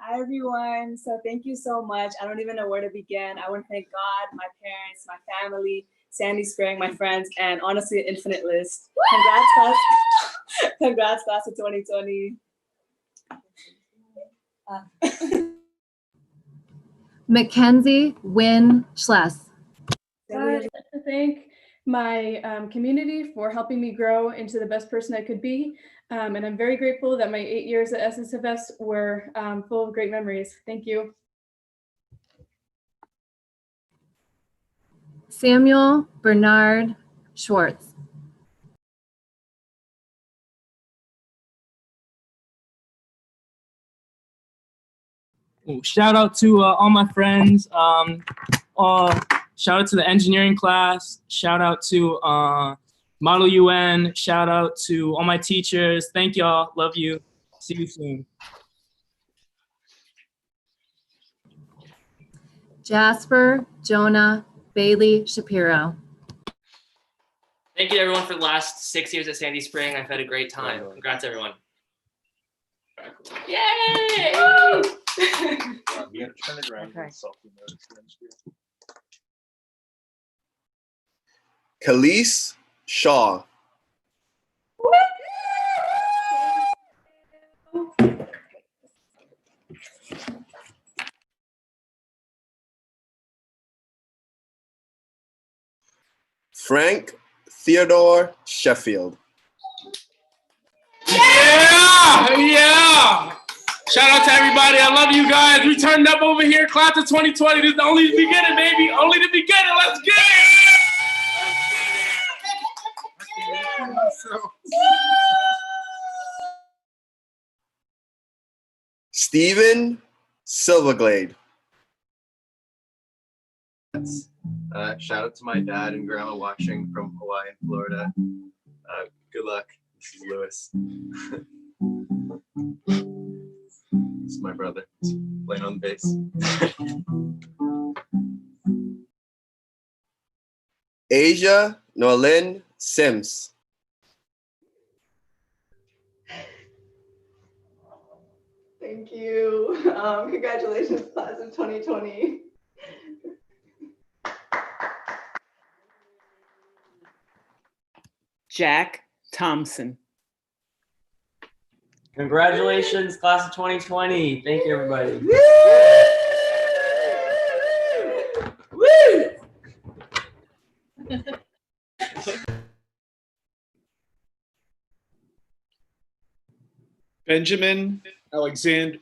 Hi, everyone. So thank you so much. I don't even know where to begin. I want to thank God, my parents, my family, Sandy Spring, my friends, and honestly, an infinite list. Congrats, class. Congrats, class of 2020. Mackenzie Wynn Schless. I'd like to thank my community for helping me grow into the best person I could be. And I'm very grateful that my 8 years at SSFS were full of great memories. Thank you. Samuel Bernard Schwartz. Shout out to all my friends. Shout out to the engineering class. Shout out to Model UN. Shout out to all my teachers. Thank y'all. Love you. See you soon. Jasper Jonah Bailey Shapiro. Thank you everyone for the last 6 years at Sandy Spring. I've had a great time. Congrats everyone. Yay! You gotta turn it around. Okay. Khalees Shaw. Frank Theodore Sheffield. Yeah! Shout out to everybody. I love you guys. We turned up over here. Class of 2020. This is only the beginning, baby. Only the beginning. Let's get it! Stephen Silverglade. Shout out to my dad and grandma watching from Hawaii and Florida. Good luck. This is Lewis. This is my brother. He's playing on the bass. Asia Noelin Sims. Thank you. Congratulations, class of 2020. Jack Thompson. Congratulations, class of 2020. Thank you, everybody. Benjamin Alexander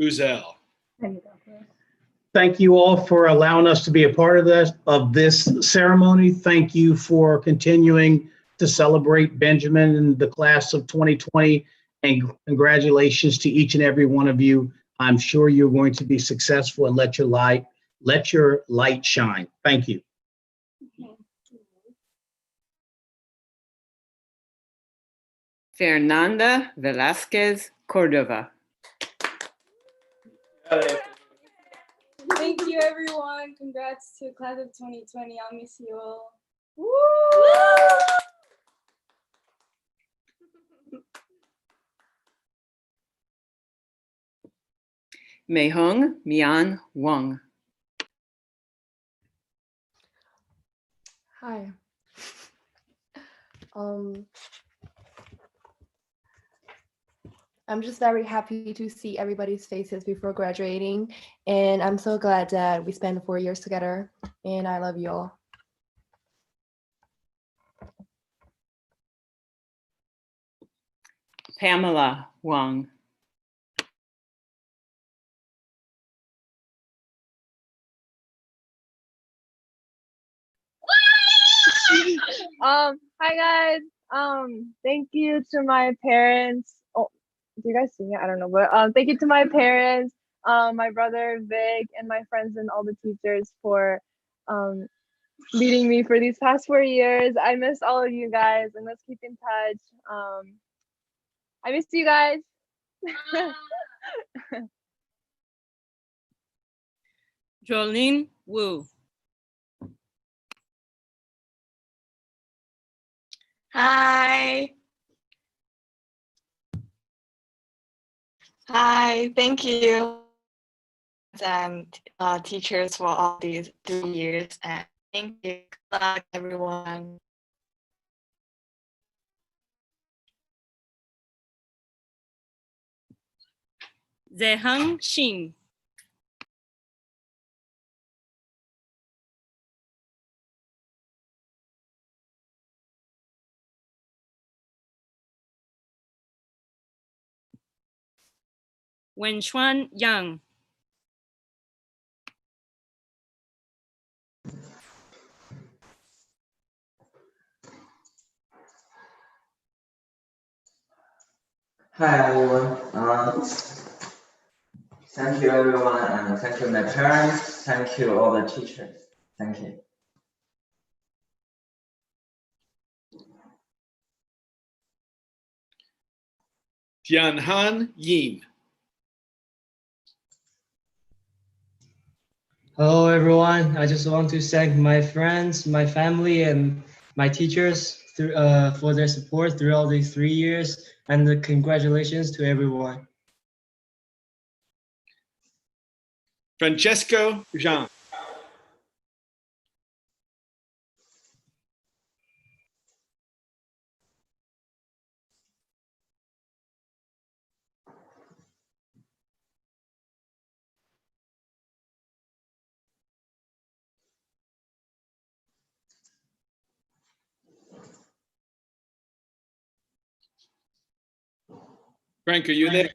Uzel. Thank you all for allowing us to be a part of this ceremony. Thank you for continuing to celebrate Benjamin and the class of 2020, and congratulations to each and every one of you. I'm sure you're going to be successful and let your light shine. Thank you. Fernanda Velasquez Cordova. Thank you, everyone. Congrats to class of 2020. I'll miss you all. Woo! Mei-Hung Mian Wong. Hi. I'm just very happy to see everybody's faces before graduating, and I'm so glad that we spent 4 years together, and I love you all. Pamela Wong. Hi guys. Thank you to my parents. Oh, do you guys see it? I don't know, but thank you to my parents, my brother Vic, and my friends and all the teachers for leading me for these past 4 years. I miss all of you guys, and let's keep in touch. I miss you guys. Jolene Wu. Hi. Hi, thank you. and teachers for all these 3 years. And thank you. Good luck, everyone. Zeheng Xin. Wenchuan Yang. Hi everyone. Thank you everyone, and thank you my parents. Thank you all the teachers. Thank you. Tianhan Yin. Hello, everyone. I just want to thank my friends, my family, and my teachers for their support throughout these 3 years, and congratulations to everyone. Francesco Zhang. Frank, are you there?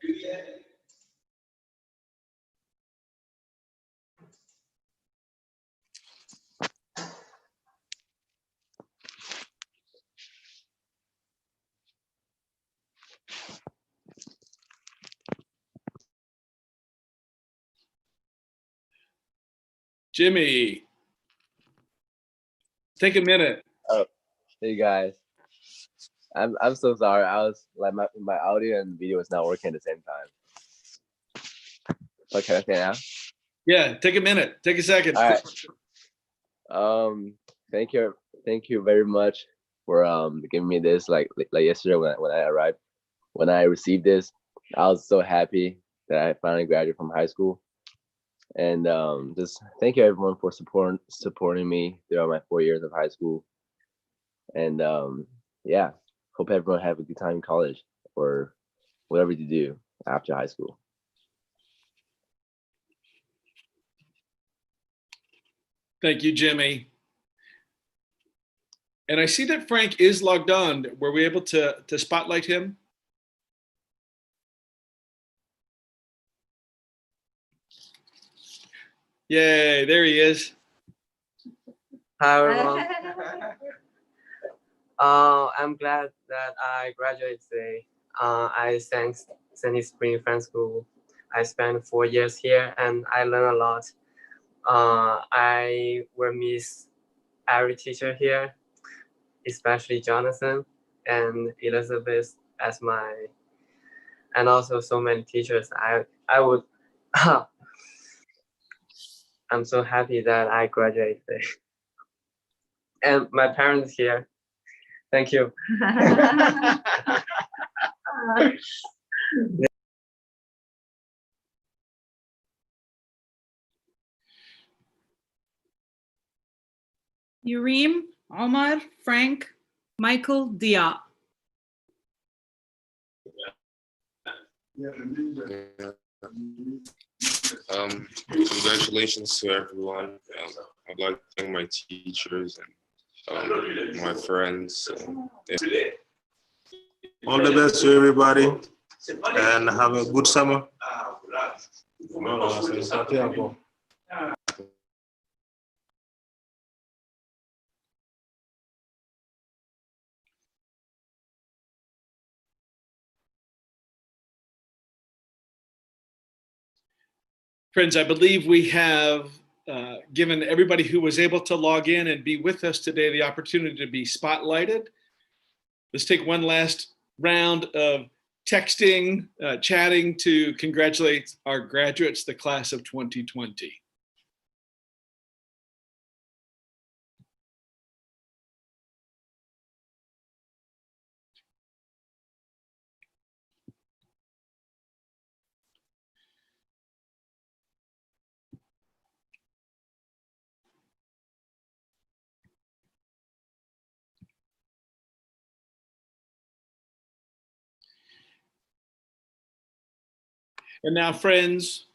Jimmy, take a minute. Oh, hey guys. I'm so sorry. I was like my audio and video is not working at the same time. Okay, now? Yeah, take a minute. Take a second. All right. Thank you very much for giving me this like yesterday when I arrived. When I received this, I was so happy that I finally graduated from high school. And just thank you everyone for supporting me throughout my 4 years of high school. And yeah, hope everyone have a good time in college or whatever you do after high school. Thank you, Jimmy. And I see that Frank is logged on. Were we able to spotlight him? Yay, there he is. Hi, everyone. I'm glad that I graduated today. I thank Sandy Spring Friends School. I spent 4 years here and I learned a lot. I will miss every teacher here, especially Jonathan and Elizabeth and also so many teachers. I would, I'm so happy that I graduated today. And my parents here. Thank you. Urim, Omar, Frank, Michael, Diop. Congratulations to everyone. I'd like to thank my teachers and my friends. All the best to everybody and have a good summer. Friends, I believe we have given everybody who was able to log in and be with us today the opportunity to be spotlighted. Let's take one last round of texting, chatting to congratulate our graduates, the class of 2020. And now, friends,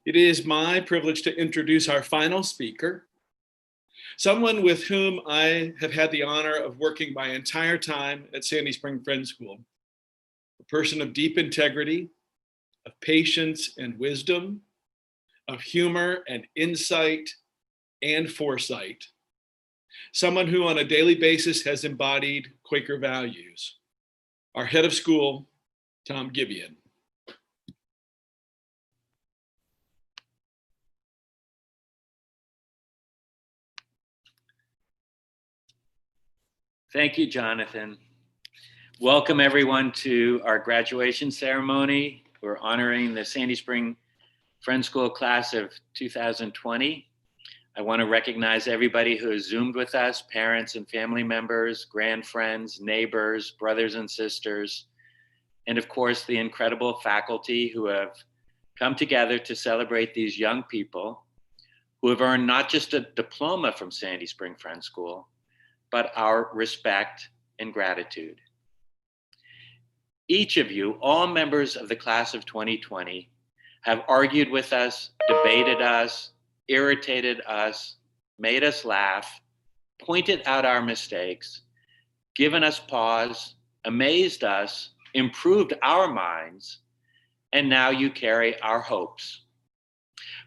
it is my privilege to introduce our final speaker, someone with whom I have had the honor of working my entire time at Sandy Spring Friends School, a person of deep integrity, of patience and wisdom, of humor and insight and foresight, someone who on a daily basis has embodied Quaker values, our head of school, Tom Gibeon. Thank you, Jonathan. Welcome everyone to our graduation ceremony. We're honoring the Sandy Spring Friends School class of 2020. I want to recognize everybody who has Zoomed with us, parents and family members, grand friends, neighbors, brothers and sisters, and of course the incredible faculty who have come together to celebrate these young people who have earned not just a diploma from Sandy Spring Friends School, but our respect and gratitude. Each of you, all members of the class of 2020, have argued with us, debated us, irritated us, made us laugh, pointed out our mistakes, given us pause, amazed us, improved our minds, and now you carry our hopes.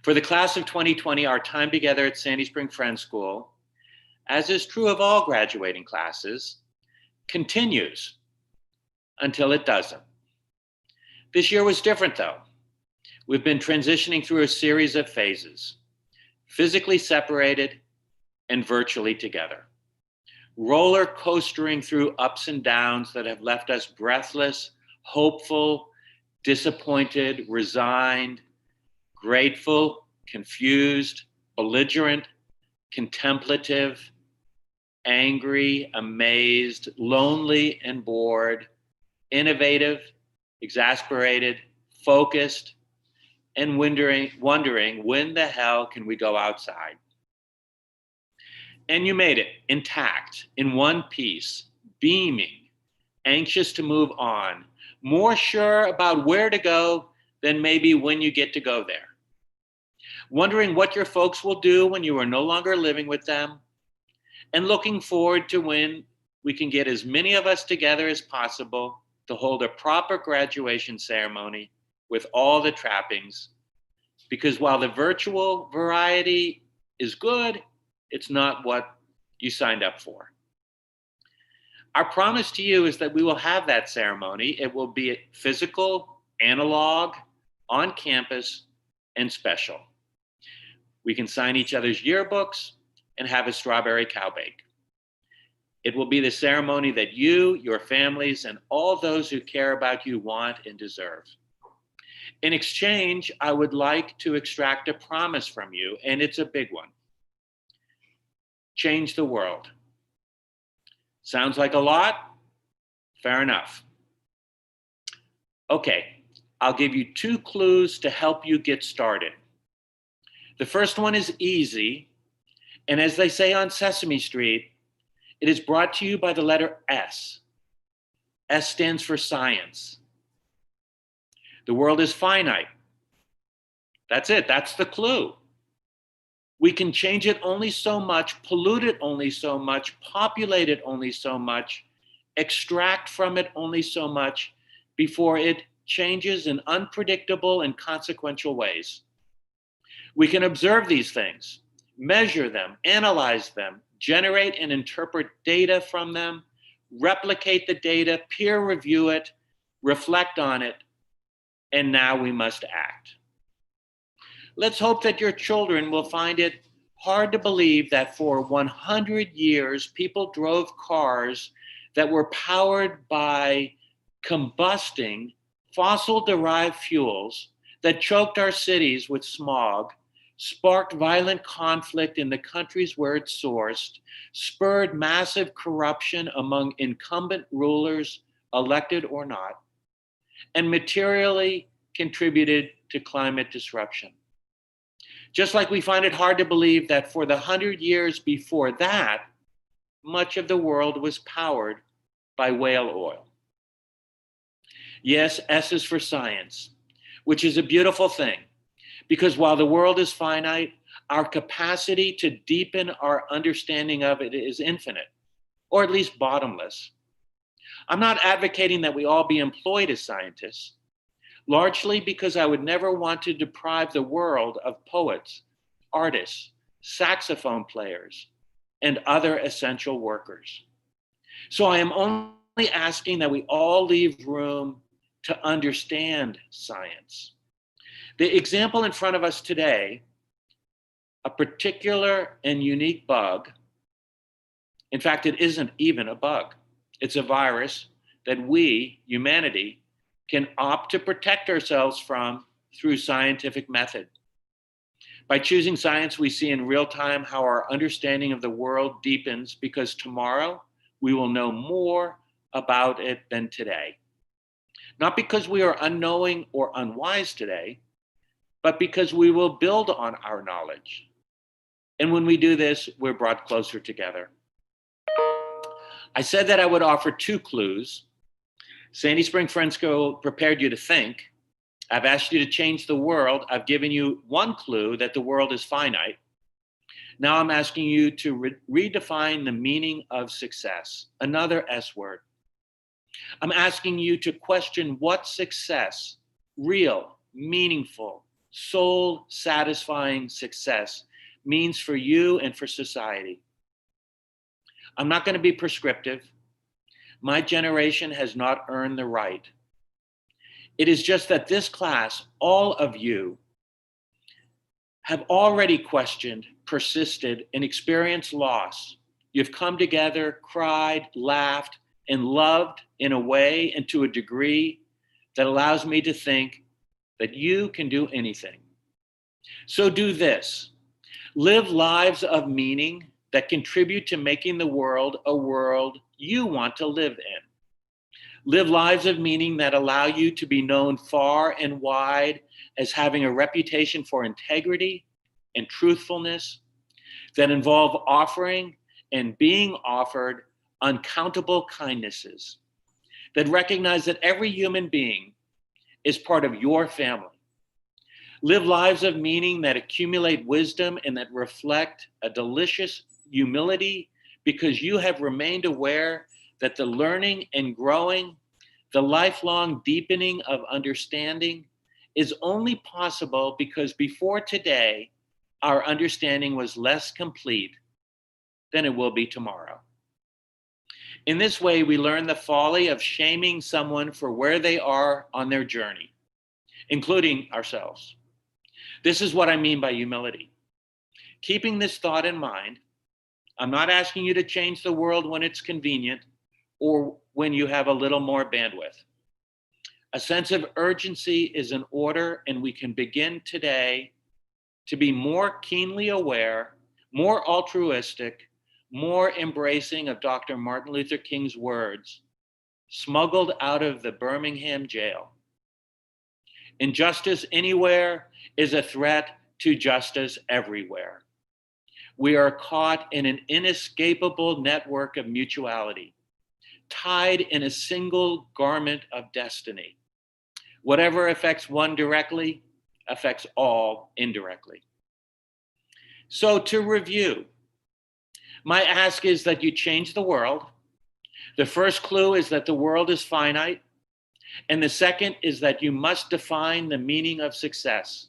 For the class of 2020, our time together at Sandy Spring Friends School, as is true of all graduating classes, continues until it doesn't. This year was different though. We've been transitioning through a series of phases, physically separated and virtually together, roller coastering through ups and downs that have left us breathless, hopeful, disappointed, resigned, grateful, confused, belligerent, contemplative, angry, amazed, lonely and bored, innovative, exasperated, focused, and wondering when the hell can we go outside? And you made it intact, in one piece, beaming, anxious to move on, more sure about where to go than maybe when you get to go there. Wondering what your folks will do when you are no longer living with them, and looking forward to when we can get as many of us together as possible to hold a proper graduation ceremony with all the trappings, because while the virtual variety is good, it's not what you signed up for. Our promise to you is that we will have that ceremony. It will be physical, analog, on campus, and special. We can sign each other's yearbooks and have a strawberry cow bake. It will be the ceremony that you, your families, and all those who care about you want and deserve. In exchange, I would like to extract a promise from you, and it's a big one. Change the world. Sounds like a lot? Fair enough. Okay, I'll give you 2 clues to help you get started. The first one is easy, and as they say on Sesame Street, it is brought to you by the letter S. S stands for science. The world is finite. That's it, that's the clue. We can change it only so much, pollute it only so much, populate it only so much, extract from it only so much before it changes in unpredictable and consequential ways. We can observe these things, measure them, analyze them, generate and interpret data from them, replicate the data, peer review it, reflect on it, and now we must act. Let's hope that your children will find it hard to believe that for 100 years, people drove cars that were powered by combusting fossil-derived fuels that choked our cities with smog, sparked violent conflict in the countries where it sourced, spurred massive corruption among incumbent rulers, elected or not, and materially contributed to climate disruption. Just like we find it hard to believe that for the 100 years before that, much of the world was powered by whale oil. Yes, S is for science. which is a beautiful thing, because while the world is finite, our capacity to deepen our understanding of it is infinite, or at least bottomless. I'm not advocating that we all be employed as scientists, largely because I would never want to deprive the world of poets, artists, saxophone players, and other essential workers. So I am only asking that we all leave room to understand science. The example in front of us today, a particular and unique bug, in fact, it isn't even a bug. It's a virus that we, humanity, can opt to protect ourselves from through scientific method. By choosing science, we see in real time how our understanding of the world deepens, because tomorrow we will know more about it than today. Not because we are unknowing or unwise today, but because we will build on our knowledge. And when we do this, we're brought closer together. I said that I would offer 2 clues. Sandy Spring Friends School prepared you to think. I've asked you to change the world. I've given you 1 clue that the world is finite. Now I'm asking you to redefine the meaning of success, another S word. I'm asking you to question what success, real, meaningful, soul-satisfying success, means for you and for society. I'm not going to be prescriptive. My generation has not earned the right. It is just that this class, all of you, have already questioned, persisted, and experienced loss. You've come together, cried, laughed, and loved in a way and to a degree that allows me to think that you can do anything. So do this. Live lives of meaning that contribute to making the world a world you want to live in. Live lives of meaning that allow you to be known far and wide as having a reputation for integrity and truthfulness, that involve offering and being offered uncountable kindnesses, that recognize that every human being is part of your family. Live lives of meaning that accumulate wisdom and that reflect a delicious humility, because you have remained aware that the learning and growing, the lifelong deepening of understanding is only possible because before today, our understanding was less complete than it will be tomorrow. In this way, we learn the folly of shaming someone for where they are on their journey, including ourselves. This is what I mean by humility. Keeping this thought in mind, I'm not asking you to change the world when it's convenient or when you have a little more bandwidth. A sense of urgency is in order, and we can begin today to be more keenly aware, more altruistic, more embracing of Dr. Martin Luther King's words, smuggled out of the Birmingham jail. Injustice anywhere is a threat to justice everywhere. We are caught in an inescapable network of mutuality, tied in a single garment of destiny. Whatever affects one directly affects all indirectly. So to review, my ask is that you change the world. The first clue is that the world is finite. And the second is that you must define the meaning of success.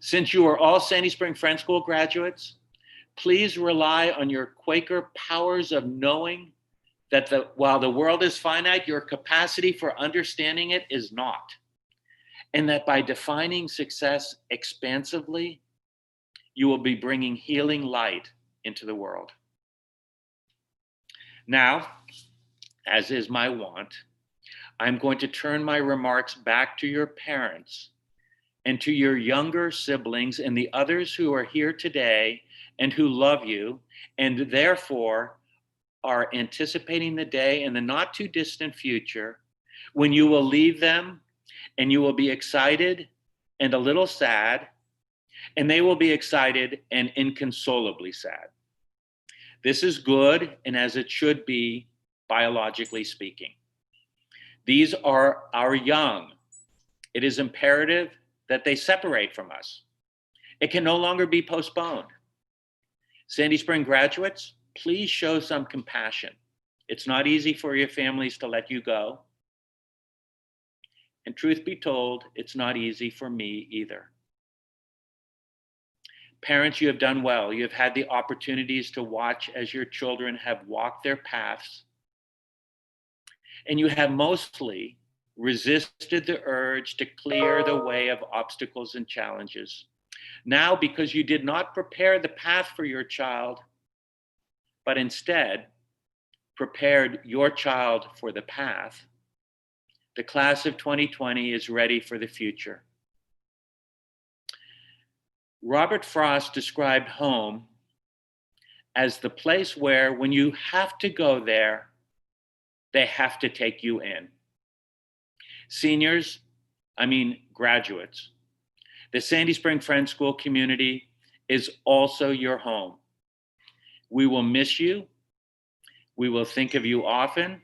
Since you are all Sandy Spring Friends School graduates, please rely on your Quaker powers of knowing that while the world is finite, your capacity for understanding it is not. And that by defining success expansively, you will be bringing healing light into the world. Now, as is my wont, I'm going to turn my remarks back to your parents and to your younger siblings and the others who are here today and who love you, and therefore are anticipating the day in the not too distant future when you will leave them and you will be excited and a little sad, and they will be excited and inconsolably sad. This is good, and as it should be, biologically speaking. These are our young, It is imperative that they separate from us. It can no longer be postponed. Sandy Spring graduates, please show some compassion. It's not easy for your families to let you go. And truth be told, it's not easy for me either. Parents, you have done well. You have had the opportunities to watch as your children have walked their paths, and you have mostly resisted the urge to clear the way of obstacles and challenges. Now, because you did not prepare the path for your child, but instead prepared your child for the path, the class of 2020 is ready for the future. Robert Frost described home as the place where, when you have to go there, they have to take you in. Seniors, graduates, the Sandy Spring Friends School community is also your home. We will miss you. We will think of you often,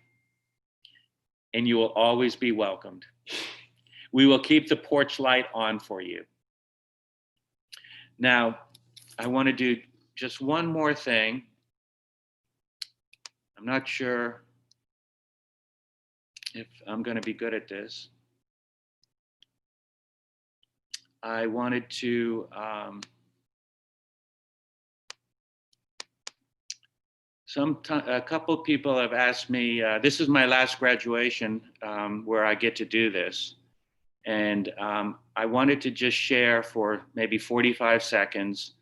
and you will always be welcomed. We will keep the porch light on for you. Now, I want to do just one more thing. I'm not sure if I'm going to be good at this. I wanted to a couple of people have asked me, this is my last graduation where I get to do this. And I wanted to just share for maybe 45 seconds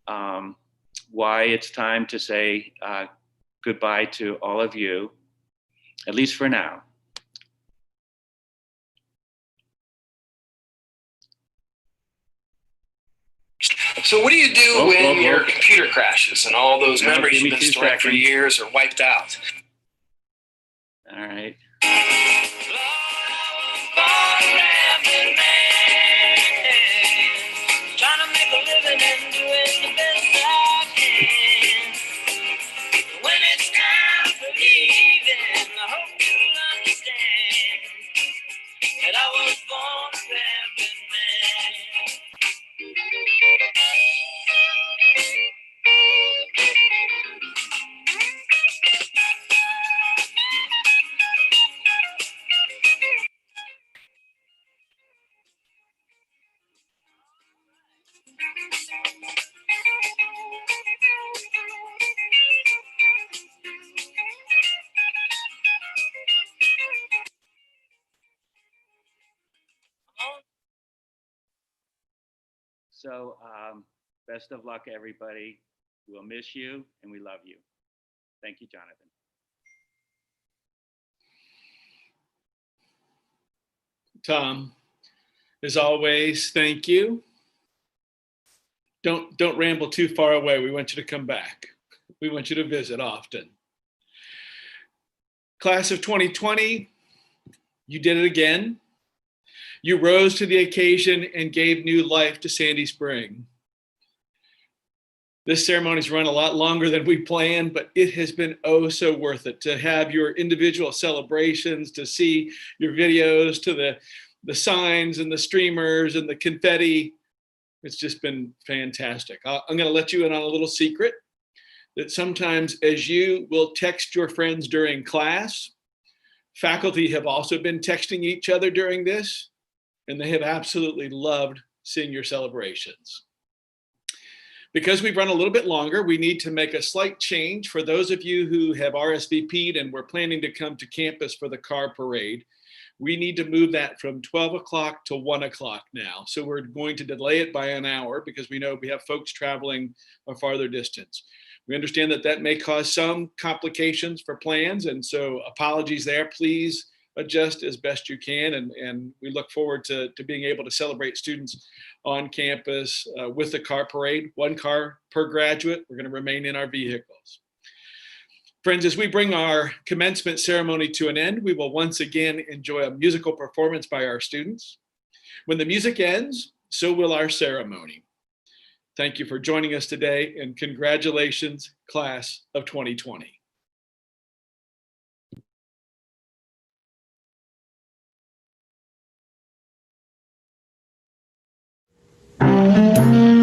why it's time to say goodbye to all of you, at least for now. So what do you do when your computer crashes and all those memories you've been storing for years are wiped out? All right. So best of luck, everybody. We'll miss you and we love you. Thank you, Jonathan. Tom, as always, thank you. Don't ramble too far away. We want you to come back. We want you to visit often. Class of 2020, you did it again. You rose to the occasion and gave new life to Sandy Spring. This ceremony's run a lot longer than we planned, but it has been oh so worth it to have your individual celebrations, to see your videos, to the signs and the streamers and the confetti. It's just been fantastic. I'm going to let you in on a little secret that sometimes as you will text your friends during class, faculty have also been texting each other during this, and they have absolutely loved seeing your celebrations. Because we've run a little bit longer, we need to make a slight change for those of you who have RSVP'd and were planning to come to campus for the car parade. We need to move that from 12 o'clock to 1 o'clock now. So we're going to delay it by an hour because we know we have folks traveling a farther distance. We understand that that may cause some complications for plans, and so apologies there. Please adjust as best you can, and we look forward to being able to celebrate students on campus with the car parade. 1 car per graduate. We're going to remain in our vehicles. Friends, as we bring our commencement ceremony to an end, we will once again enjoy a musical performance by our students. When the music ends, so will our ceremony. Thank you for joining us today, and congratulations, class of 2020. you.